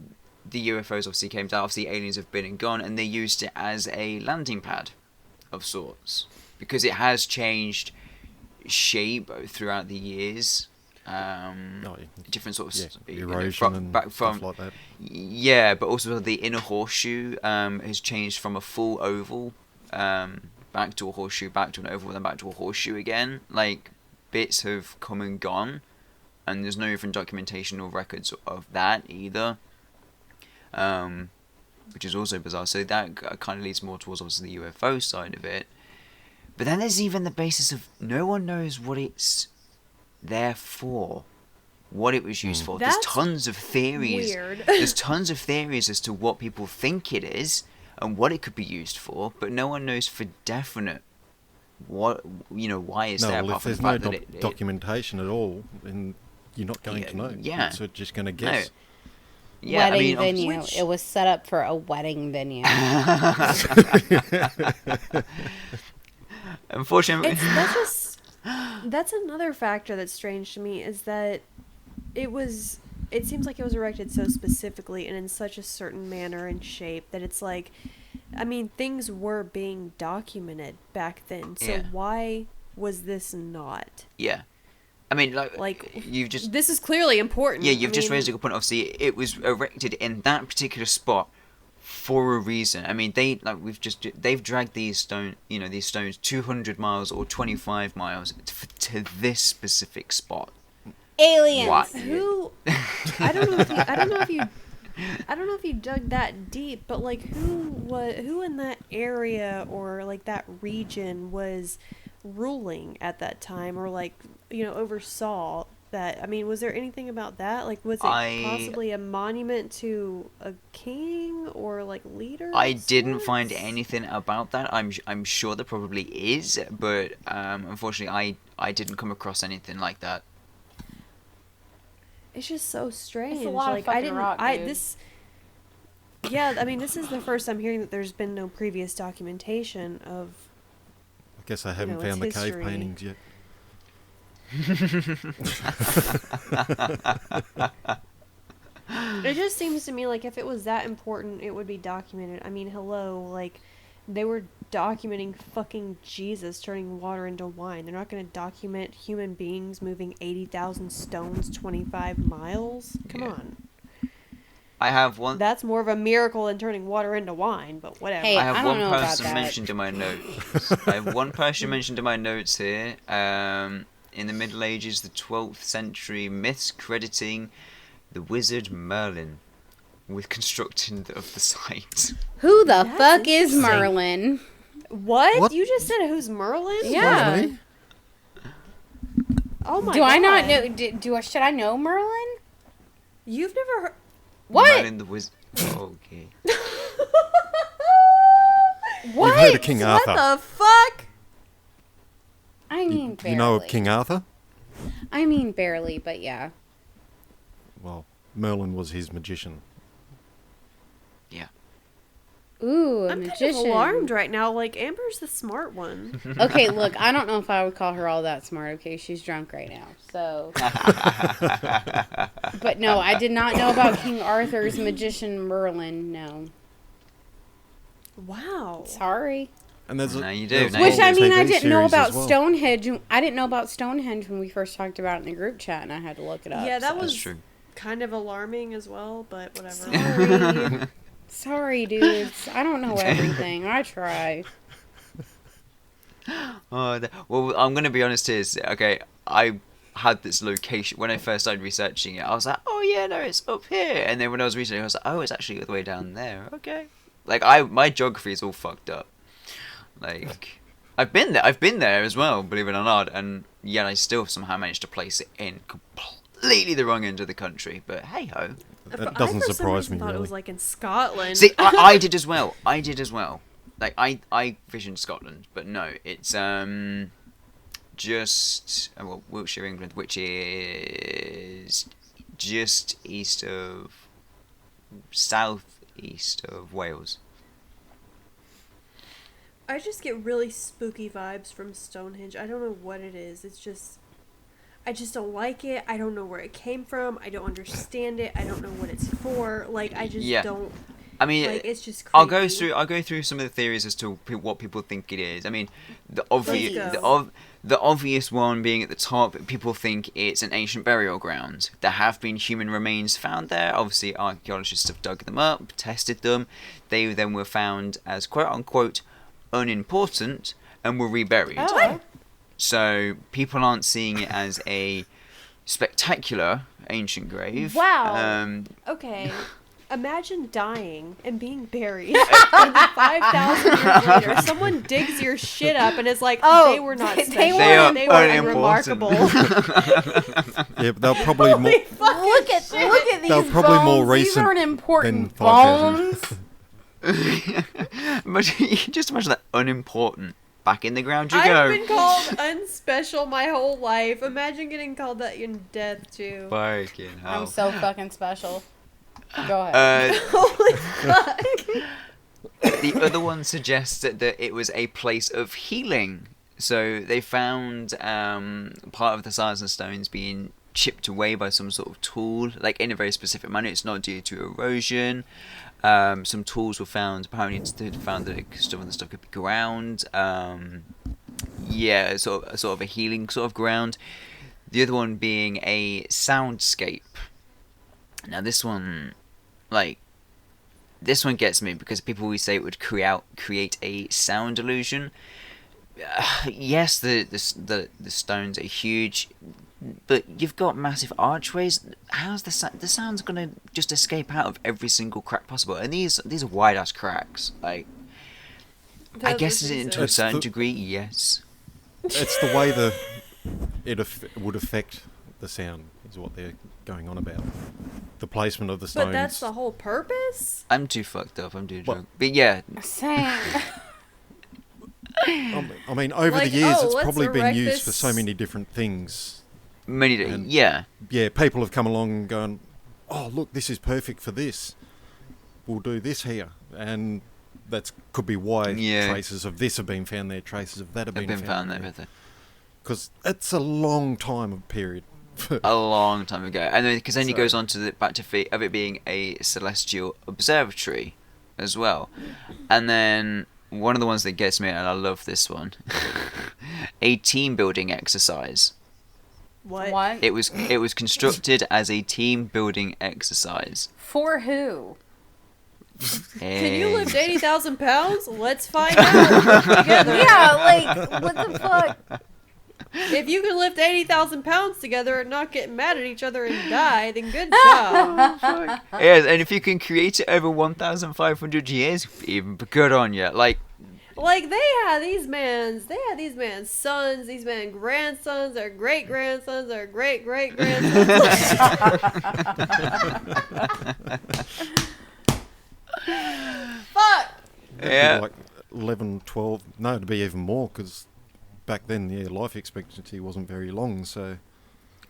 the UFOs obviously came down. Obviously, aliens have been and gone, and they used it as a landing pad of sorts because it has changed shape throughout the years. Different sorts of erosion and stuff like that. Yeah, but also the inner horseshoe has changed from a full oval back to a horseshoe, back to an oval, then back to a horseshoe again. Like bits have come and gone, and there's no even documentation or records of that either, which is also bizarre. So that kind of leads more towards obviously the UFO side of it. But then there's even the basis of no one knows what it's there for, what it was used for. That's there's tons of theories. Weird. There's tons of theories as to what people think it is and what it could be used for, but no one knows for definite why it's there. Well, if there's no documentation at all, then you're not going to know. Yeah, so just going to guess. No. Yeah, wedding venue. It was set up for a wedding venue. Unfortunately, that's another factor that's strange to me is that it was it seems like it was erected so specifically and in such a certain manner and shape that it's like, I mean, things were being documented back then. So why was this not? Yeah. I mean, you've just... This is clearly important. Yeah, you've just raised a good point. Obviously, it was erected in that particular spot for a reason. I mean, they've dragged these stones 200 miles or 25 miles to this specific spot. Aliens. What? Who? I don't know if you dug that deep, but like who in that area or like that region was ruling at that time, or like, you know, oversaw that? I mean, was there anything about that? Like, was it possibly a monument to a king or like leader? I didn't find anything about that. I'm sure there probably is, but unfortunately, I didn't come across anything like that. It's just so strange. It's a lot of fucking rock, dude. Yeah, I mean, this is the first I'm hearing that there's been no previous documentation of. I guess I haven't found the history. cave paintings yet. It just seems to me like if it was that important, it would be documented. I mean, hello, like, they were documenting fucking Jesus turning water into wine. They're not going to document human beings moving 80,000 stones 25 miles? Come on. I have one... That's more of a miracle than turning water into wine, but whatever. Hey, I have don't one know about person that. mentioned in my notes. I have one person mentioned in my notes here. In the Middle Ages, the 12th century, myths crediting the wizard Merlin with constructing of the site. Who the fuck is Merlin? What? You just said who's Merlin? Yeah. Oh my god. Do I not know? Should I know Merlin? You've never heard... What? Merlin the wizard. Oh, okay. What? You've heard of King Arthur. What the fuck? I mean, barely. You know of King Arthur? I mean, barely, but yeah. Well, Merlin was his magician. Yeah. Ooh, a I'm magician. kind of alarmed right now. Like, Amber's the smart one. Okay, look, I don't know if I would call her all that smart. Okay, she's drunk right now, so. But no, I did not know about King Arthur's magician Merlin. No. Wow. Sorry. And there's Now you do. Now Which, I mean, I TV didn't know series about as well. Stonehenge. I didn't know about Stonehenge when we first talked about it in the group chat, and I had to look it up. Yeah, that so. was That's true. kind of alarming as well, but whatever. Sorry. Sorry, dudes. I don't know everything. I try. Well, I'm going to be honest here. Okay, I had this location when I first started researching it. I was like, oh yeah, no, it's up here. And then when I was researching, I was like, oh, it's actually all the way down there. Okay. Like my geography is all fucked up. Like, I've been there as well, believe it or not, and yet I still somehow managed to place it in completely the wrong end of the country. But hey ho. That doesn't surprise me, I thought it really. was like in Scotland. See, I did as well. Like, I visioned Scotland, but no, it's just Wiltshire, England, which is just southeast of Wales. I just get really spooky vibes from Stonehenge. I don't know what it is. It's just... I just don't like it. I don't know where it came from. I don't understand it. I don't know what it's for. Like, I just don't... I mean, like, it's just crazy. I'll go through some of the theories as to what people think it is. I mean, the obvious one being at the top, people think it's an ancient burial ground. There have been human remains found there. Obviously, archaeologists have dug them up, tested them. They then were found as quote-unquote unimportant and were reburied. Oh. So people aren't seeing it as a spectacular ancient grave. Wow. Okay. Imagine dying and being buried, and 5,000 years later, someone digs your shit up and is like, they were not special. They were unremarkable. Yeah, but they'll probably more. Look at these They're probably bones. more These recent aren't important than 5,000. bones. Just imagine that unimportant. Back in the ground you I've go. been called unspecial my whole life. Imagine getting called that in death too. Fucking hell. I'm so fucking special. Go ahead. Holy fuck. The other one suggests that it was a place of healing. So they found part of the stars and stones being chipped away by some sort of tool, like in a very specific manner. It's not due to erosion. Some tools were found. Apparently, they found that some of the stuff could be ground. Yeah, sort of a healing sort of ground. The other one being a soundscape. Now this one gets me because people always say it would create a sound illusion. Yes, the stones are huge, but you've got massive archways. How's the sound's gonna just escape out of every single crack possible? And these are wide ass cracks. Like, I guess to a certain degree, yes. It's the way it would affect the sound is what they're going on about. The placement of the stones. But that's the whole purpose? I'm too fucked up. I'm too drunk. But yeah. Same. I mean, over the years, it's probably been used for so many different things. Yeah. Yeah, people have come along and gone, oh, look, this is perfect for this. We'll do this here. And that could be why traces of this have been found there, traces of that have been found there. Because it's a long time of period. A long time ago. And then, because then he goes on to back to of it being a celestial observatory as well. And then one of the ones that gets me, and I love this one, a team building exercise. What? It was constructed as a team building exercise. For who? Can you lift 80,000 pounds? Let's find out together. Yeah, like, what the fuck? If you can lift 80,000 pounds together and not get mad at each other and die, then good job. Yes, and if you can create it over 1,500 years, even good on you. Like they had these man's sons, these men's grandsons, their great grandsons, their great great grandsons. Fuck. Yeah. Like 11, 12, no, it'd be even more because back then, life expectancy wasn't very long, so...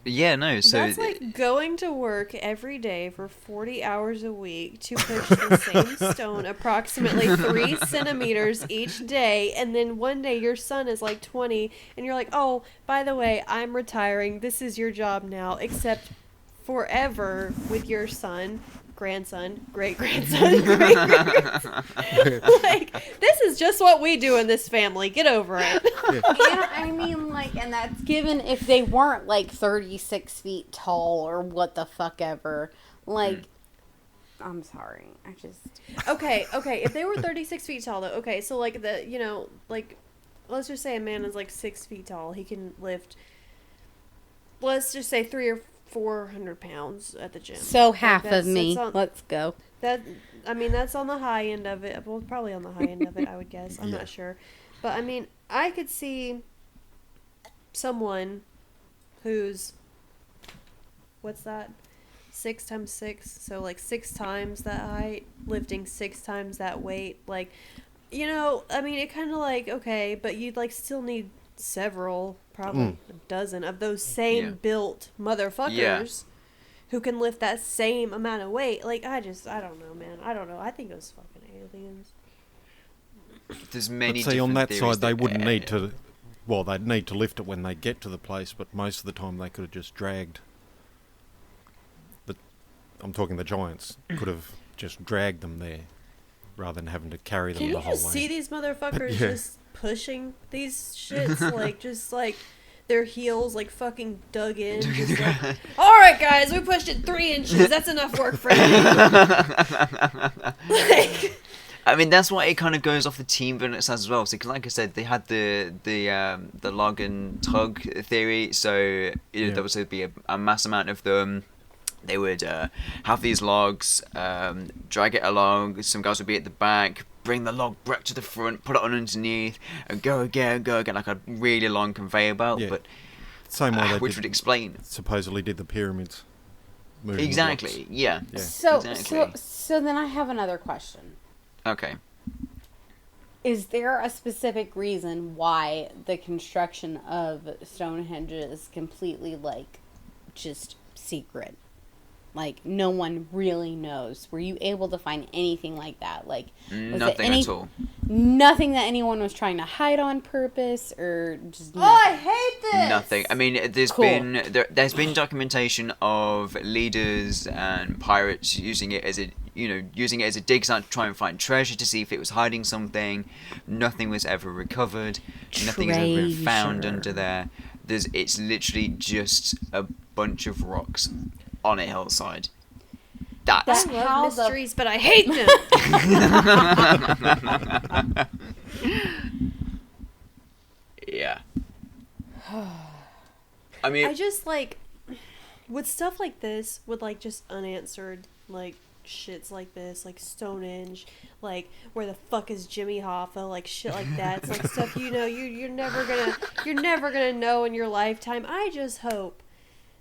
Yeah, no, so... That's like going to work every day for 40 hours a week to push the same stone approximately 3 centimeters each day, and then one day your son is like 20, and you're like, oh, by the way, I'm retiring, this is your job now, except forever with your son... grandson, great-grandson, great-grandson. Like, this is just what we do in this family. Get over it. Yeah, I mean, like, and that's given if they weren't, like, 36 feet tall or what the fuck ever. Like, I'm sorry. I just... Okay. If they were 36 feet tall, though, okay, so, like, let's just say a man is, like, 6 feet tall. He can lift, let's just say 300 or 400 pounds at the gym. So half of me. Let's go. That's on the high end of it. Well, probably on the high end of it, I would guess. I'm not sure. But, I mean, I could see someone who's, what's that? 6 times 6. So, like, 6 times that height, lifting 6 times that weight. Like, I mean, it kind of like, okay, but you'd, like, still need several, probably a dozen of those same built motherfuckers who can lift that same amount of weight. Like, I don't know, man. I don't know. I think it was fucking aliens. There's many. But see, on that side, they wouldn't need to. Well, they'd need to lift it when they get to the place, but most of the time they could have just dragged. I'm talking the giants could have just dragged them there, rather than having to carry them the whole way. Can you just see these motherfuckers just pushing these shits, like, just, like, their heels, like, fucking dug in. Just like, alright, guys, we pushed it 3 inches. That's enough work for you. Like... I mean, that's why it kind of goes off the team bonus as well. So, cause like I said, they had the log and tug theory. So there would be a mass amount of them. They would have these logs, drag it along. Some guys would be at the back, bring the log back to the front, put it on underneath, and go again, like a really long conveyor belt. Yeah. But same way which would explain supposedly did the pyramids. Exactly. Yeah. So then I have another question. Okay. Is there a specific reason why the construction of Stonehenge is completely, like, just secret? like no one really knows? Were you able to find anything like that? Like nothing at all. Nothing that anyone was trying to hide on purpose, or just nothing? Oh, I hate this. Nothing. I mean, there's been documentation of leaders and pirates using it as a dig site to try and find treasure, to see if it was hiding something. Nothing was ever recovered. Nothing has ever been found under there. It's literally just a bunch of rocks on a hillside. I love mysteries, but I hate them. Yeah. I mean, I just like with stuff like this, with like just unanswered like shits like this, like Stonehenge, like where the fuck is Jimmy Hoffa, like shit like that. It's like stuff you're never gonna know in your lifetime. I just hope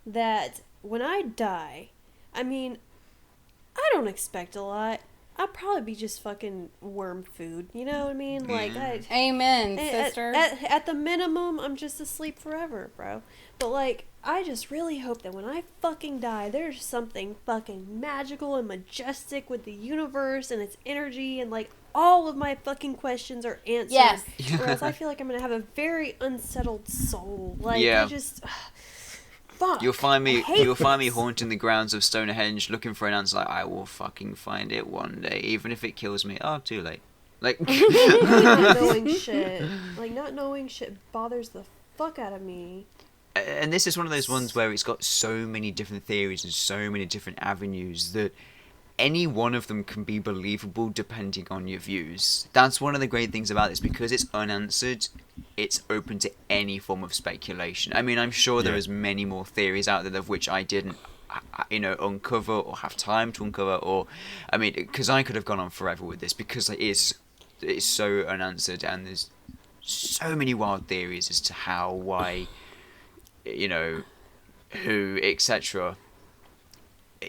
that when I die, I mean, I don't expect a lot. I'll probably be just fucking worm food. You know what I mean? Like, amen, sister. At the minimum, I'm just asleep forever, bro. But like, I just really hope that when I fucking die, there's something fucking magical and majestic with the universe and its energy, and like all of my fucking questions are answered. Yes. Or else I feel like I'm gonna have a very unsettled soul. Like, yeah. I just. Fuck. You'll find me haunting the grounds of Stonehenge looking for an answer. Like, I will fucking find it one day, even if it kills me. Oh, too late. Like, not knowing shit bothers the fuck out of me. And this is one of those ones where it's got so many different theories and so many different avenues that any one of them can be believable depending on your views. That's one of the great things about this, because it's unanswered. It's open to any form of speculation. I mean, I'm sure there is many more theories out there of which I didn't, uncover or have time to uncover, or, I mean, because I could have gone on forever with this, because it's so unanswered, and there's so many wild theories as to how, why, who, etc.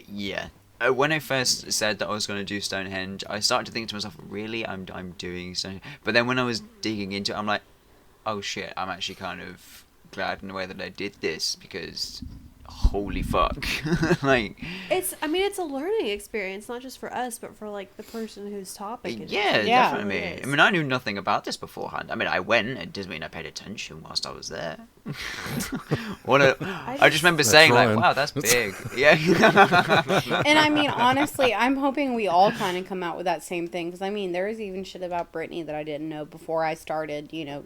Yeah. When I first said that I was going to do Stonehenge, I started to think to myself, really? I'm doing Stonehenge? But then when I was digging into it, I'm like, oh shit, I'm actually kind of glad in a way that I did this, because holy fuck. Like, it's a learning experience, not just for us, but for like the person whose topic it is. Yeah, definitely. I mean, I knew nothing about this beforehand. I mean, I went, it doesn't mean I paid attention whilst I was there. I just remember saying, like, wow, that's big. Yeah. And I mean, honestly, I'm hoping we all kind of come out with that same thing, because I mean, there is even shit about Brittany that I didn't know before I started, doing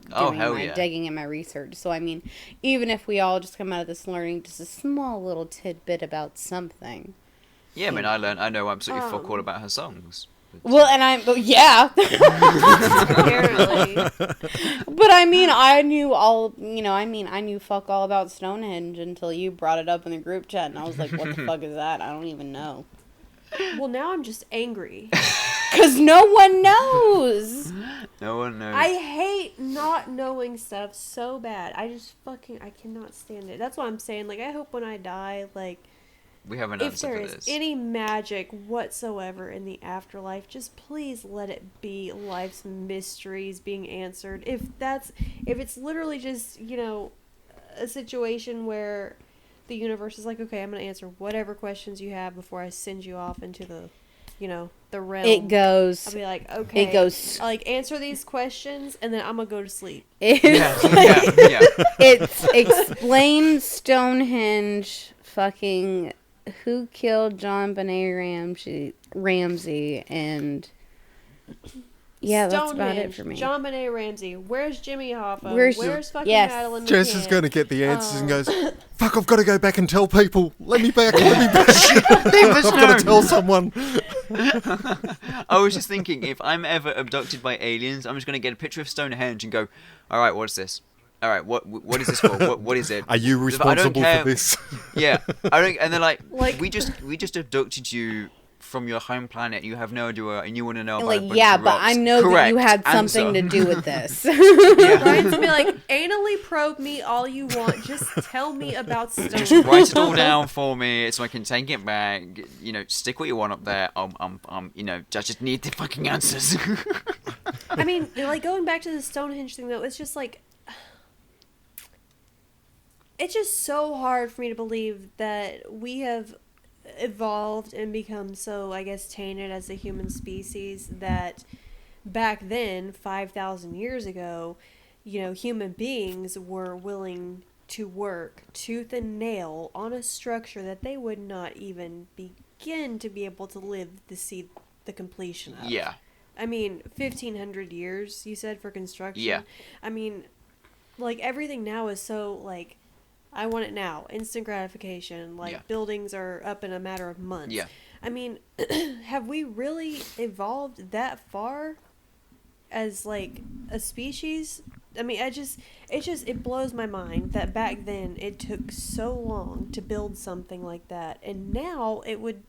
digging in my research. So I mean, even if we all just come out of this learning just a small little tidbit about something. Yeah, I mean, I know absolutely fuck all about her songs. Well, yeah. Apparently. But I mean, I knew fuck all about Stonehenge until you brought it up in the group chat, and I was like, what the fuck is that? I don't even know. Well, now I'm just angry. Because no one knows. No one knows. I hate not knowing stuff so bad. I cannot stand it. That's why I'm saying, like, I hope when I die, like, we have an if answer there for is this. any magic whatsoever in the afterlife, just please let it be life's mysteries being answered. If it's literally just, a situation where the universe is like, okay, I'm going to answer whatever questions you have before I send you off into the, the realm. It goes. I'll be like, okay. It goes. I'll, like, answer these questions, and then I'm going to go to sleep. Yeah. It's explain Stonehenge fucking who killed John Benet Ramsey, and yeah, that's about it for me. John Benet Ramsey. Where's Jimmy Hoffa? Where's fucking Madeline McCann? Jess is going to get the answers and goes, fuck, I've got to go back and tell people. Let me back. I've got to tell someone. I was just thinking, if I'm ever abducted by aliens, I'm just going to get a picture of Stonehenge and go, all right, what's this? All right, what is this for? What is it? Are you responsible for this? Yeah, and they're like, we just abducted you from your home planet. You have no idea, and you want to know about a bunch of but rocks. I know that you had something to do with this. Ryan's be like, anally probe me all you want. Just tell me about Stonehenge. Just write it all down for me so I can take it back. Stick what you want up there. I just need the fucking answers. I mean, like, going back to the Stonehenge thing, though, it's just like, it's just so hard for me to believe that we have evolved and become so, I guess, tainted as a human species that back then, 5,000 years ago, human beings were willing to work tooth and nail on a structure that they would not even begin to be able to live to see the completion of. Yeah. I mean, 1,500 years, you said, for construction? Yeah. I mean, like, everything now is so, like, I want it now. Instant gratification. Like, buildings are up in a matter of months. Yeah. I mean, have we really evolved that far as, like, a species? I mean, it blows my mind that back then it took so long to build something like that. And now it would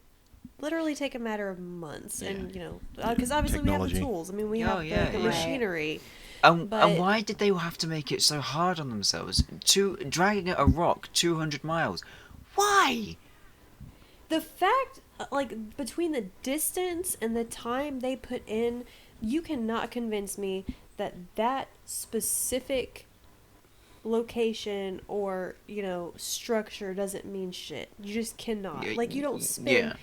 literally take a matter of months. Yeah. And, because obviously Technology. we have the tools. I mean, we have the machinery. And why did they have to make it so hard on themselves? Dragging a rock 200 miles. Why? The fact, like, between the distance and the time they put in, you cannot convince me that specific location or, structure doesn't mean shit. You just cannot. Like, you don't spend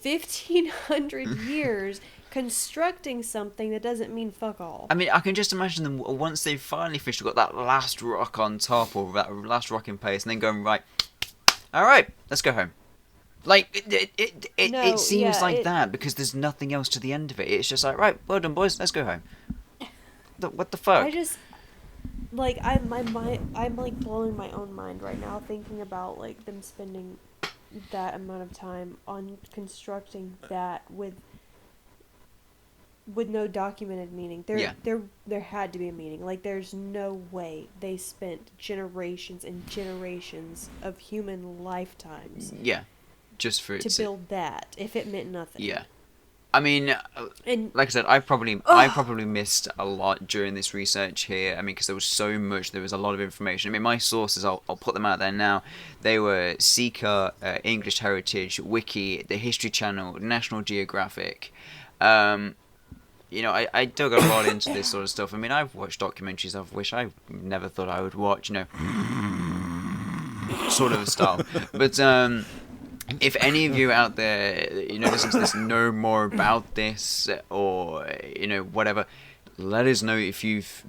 1,500 years constructing something that doesn't mean fuck all. I mean, I can just imagine them once they've finally finished, got that last rock on top or that last rock in place, and then going, right, all right, let's go home. Like, it seems that because there's nothing else to the end of it. It's just like, right, well done, boys, let's go home. What the fuck? I just, like, I'm like blowing my own mind right now thinking about, like, them spending that amount of time on constructing that with no documented meaning. There had to be a meaning. Like, there's no way they spent generations and generations of human lifetimes. Yeah, just for it to build that, if it meant nothing. Yeah, I mean, and, like I said, I probably missed a lot during this research here. I mean, because there was so much, there was a lot of information. I mean, my sources, I'll put them out there now. They were Seeker, English Heritage, Wiki, the History Channel, National Geographic. I dug a lot into this sort of stuff. I mean, I've watched documentaries of which I never thought I would watch, sort of style. But if any of you out there, listen to this, know more about this or, whatever, let us know if you've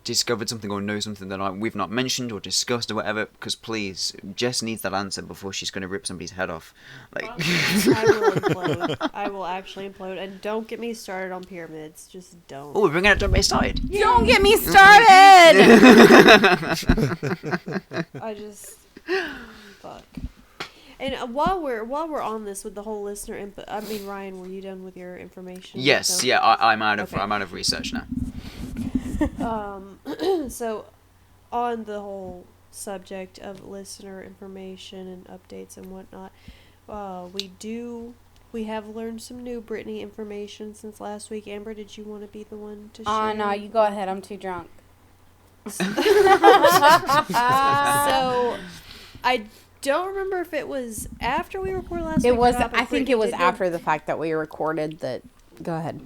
discovered something or know something that we've not mentioned or discussed or whatever, because please, Jess needs that answer before she's going to rip somebody's head off. Like, I will implode. I will actually implode. And don't get me started on pyramids. Just don't. Oh, we're bringing it. Don't get me started. Yeah. Don't get me started! I just... Fuck. And while we're on this with the whole listener input, I mean, Ryan, were you done with your information? Yes, so? yeah, I'm out of research now. So, on the whole subject of listener information and updates and whatnot, we have learned some new Brittany information since last week. Amber, did you want to be the one to share? Oh, no, you go ahead. I'm too drunk. So, I don't remember if it was after we recorded last week. It was. I think it was after the fact that we recorded that. Go ahead.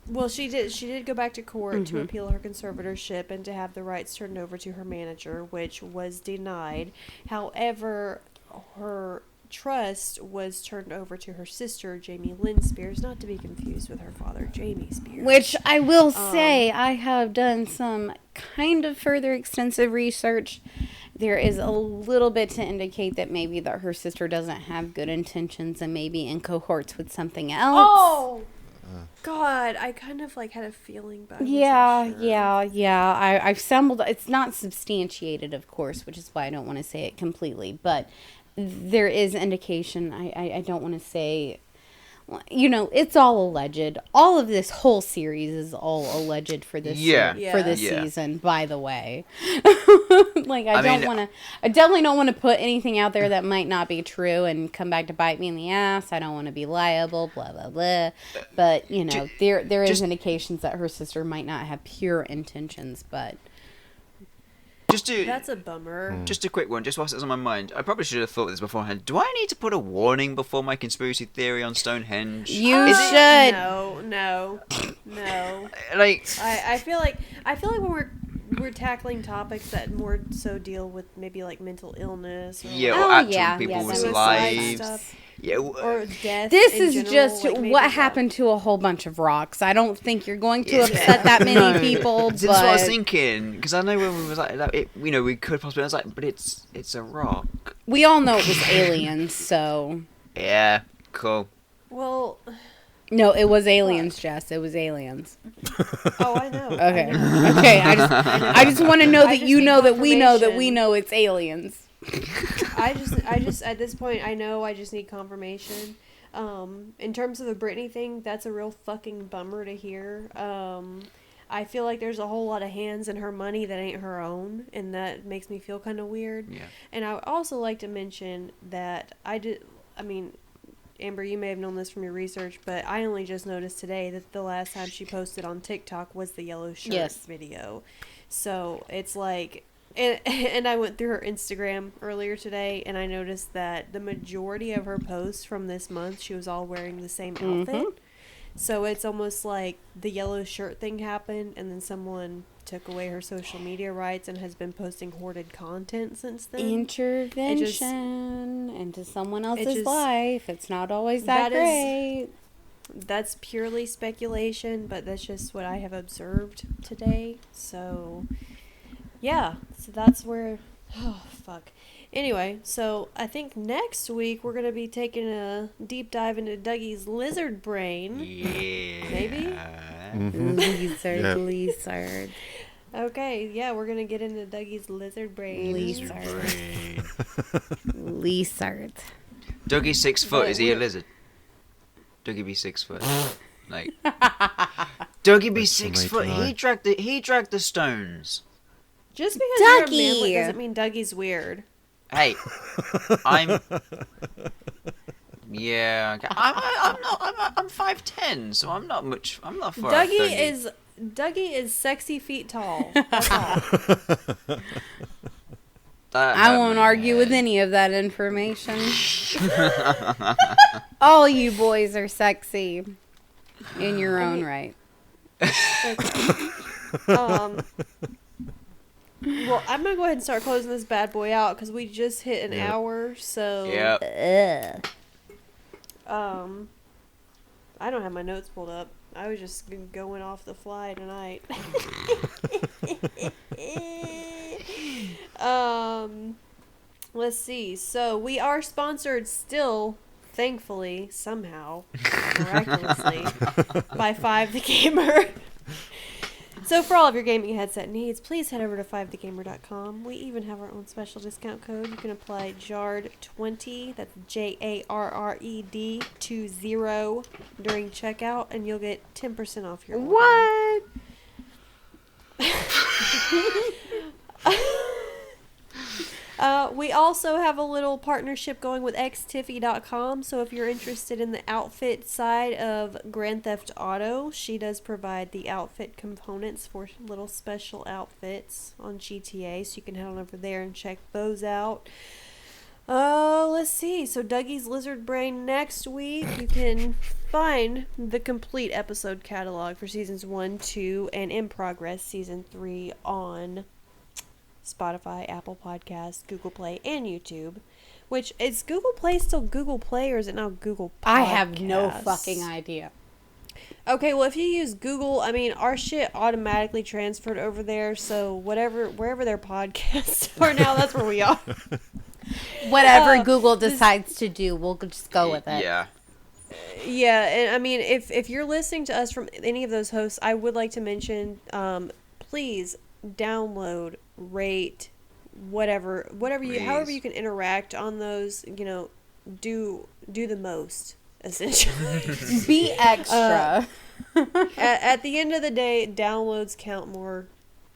Well, she did go back to court to appeal her conservatorship and to have the rights turned over to her manager, which was denied. However, her trust was turned over to her sister, Jamie Lynn Spears, not to be confused with her father, Jamie Spears. Which I will say, I have done some kind of further extensive research. There is a little bit to indicate that maybe that her sister doesn't have good intentions and maybe in cohorts with something else. Oh! God, I kind of had a feeling, but I've stumbled. It's not substantiated, of course, which is why I don't want to say it completely. But there is indication. I don't want to say, it's all alleged. All of this whole series is all alleged for this season. By the way, I definitely don't want to put anything out there that might not be true and come back to bite me in the ass. I don't want to be liable. Blah blah blah. But there is indications that her sister might not have pure intentions, but. That's a bummer. Just a quick one, just whilst it's on my mind. I probably should have thought of this beforehand. Do I need to put a warning before my conspiracy theory on Stonehenge? You should. No. Like, I feel like when we're tackling topics that more so deal with maybe like mental illness or or actual people's lives. Stuff. Yeah. Or death. This in is general, just like, maybe what that. happened to a whole bunch of rocks. I don't think you're going to upset that many people. That's what I was thinking, because I know when we was like, we could possibly. I was like, but it's a rock. We all know it was aliens, so. Yeah. Cool. Well. No, it was aliens, Jess. It was aliens. Oh, I know. Okay. I know. Okay. I just want to know that you know that we know that we confirmation. know it's aliens. I just at this point I know I just need confirmation. In terms of the Britney thing, that's a real fucking bummer to hear. I feel like there's a whole lot of hands in her money that ain't her own, and that makes me feel kind of weird. Yeah. And I would also like to mention that Amber, you may have known this from your research, but I only just noticed today that the last time she posted on TikTok was the yellow shirt video. So it's like, and I went through her Instagram earlier today, and I noticed that the majority of her posts from this month, she was all wearing the same outfit. So it's almost like the yellow shirt thing happened, and then someone took away her social media rights and has been posting hoarded content since then. Intervention into someone else's life. It's not always that great. That's purely speculation, but that's just what I have observed today. So, yeah. So that's where... Oh, fuck. Anyway, so I think next week we're going to be taking a deep dive into Dougie's lizard brain. Yeah. Maybe? Lizard. Okay, yeah, we're going to get into Dougie's lizard brain. Lizard. Dougie's 6 foot. Is he a lizard? Dougie be 6 foot. Like, Dougie be 6 foot. He dragged the stones. Just because you're a Dougie! manlet doesn't mean Dougie's weird. Hey, yeah. Okay. I'm 5'10", so I'm not much. I'm not far. Dougie is sexy feet tall. That's all. I won't argue with any of that information. All you boys are sexy in your own right. Well, I'm gonna go ahead and start closing this bad boy out because we just hit an hour. So Yep. I don't have my notes pulled up. I was just going off the fly tonight. Let's see. So we are sponsored still, thankfully, somehow, miraculously, by 5 the Gamer. So for all of your gaming headset needs, please head over to 5thegamer.com. We even have our own special discount code. You can apply JARRED20, that's JARRED 20 during checkout, and you'll get 10% off your order. What? We also have a little partnership going with xtiffy.com, so if you're interested in the outfit side of Grand Theft Auto, she does provide the outfit components for little special outfits on GTA, so you can head on over there and check those out. Let's see. So Dougie's Lizard Brain next week. You can find the complete episode catalog for seasons 1, 2, and in progress season 3 on Spotify, Apple Podcasts, Google Play, and YouTube. Which, is Google Play still Google Play, or is it now Google Podcasts? I have no fucking idea. Okay, well, if you use Google, I mean, our shit automatically transferred over there, so wherever their podcasts are now, that's where we are. Whatever Google decides to do, we'll just go with it. Yeah. Yeah, and I mean, if you're listening to us from any of those hosts, I would like to mention, please download, rate, whatever you, however you can interact on those, do the most, essentially. Be extra. At the end of the day, downloads count more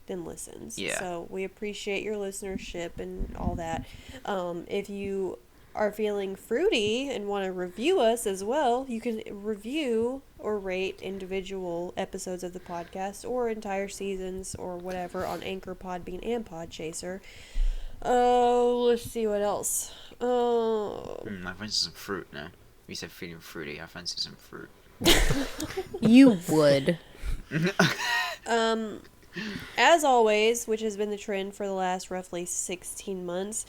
than listens. Yeah. So we appreciate your listenership and all that. If you are feeling fruity and want to review us as well, you can review or rate individual episodes of the podcast or entire seasons or whatever on Anchor, Podbean, and Podchaser. Let's see what else. I fancy some fruit now. You said feeling fruity. I fancy some fruit. You would. As always, which has been the trend for the last roughly 16 months,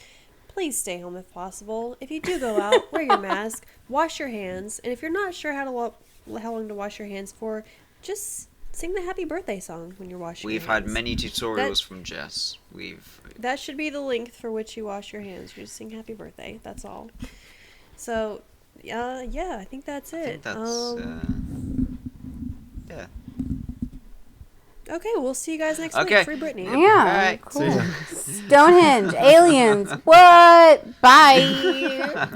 please stay home if possible. If you do go out, wear your mask, wash your hands, and if you're not sure how long to wash your hands for, just sing the happy birthday song when you're washing your hands. We've had many tutorials from Jess. That should be the length for which you wash your hands. You just sing happy birthday. That's all. So, yeah, I think that's it. I think that's, yeah. Okay, we'll see you guys next week. Free Britney. Yeah, right. cool. Stonehenge, aliens, what? Bye.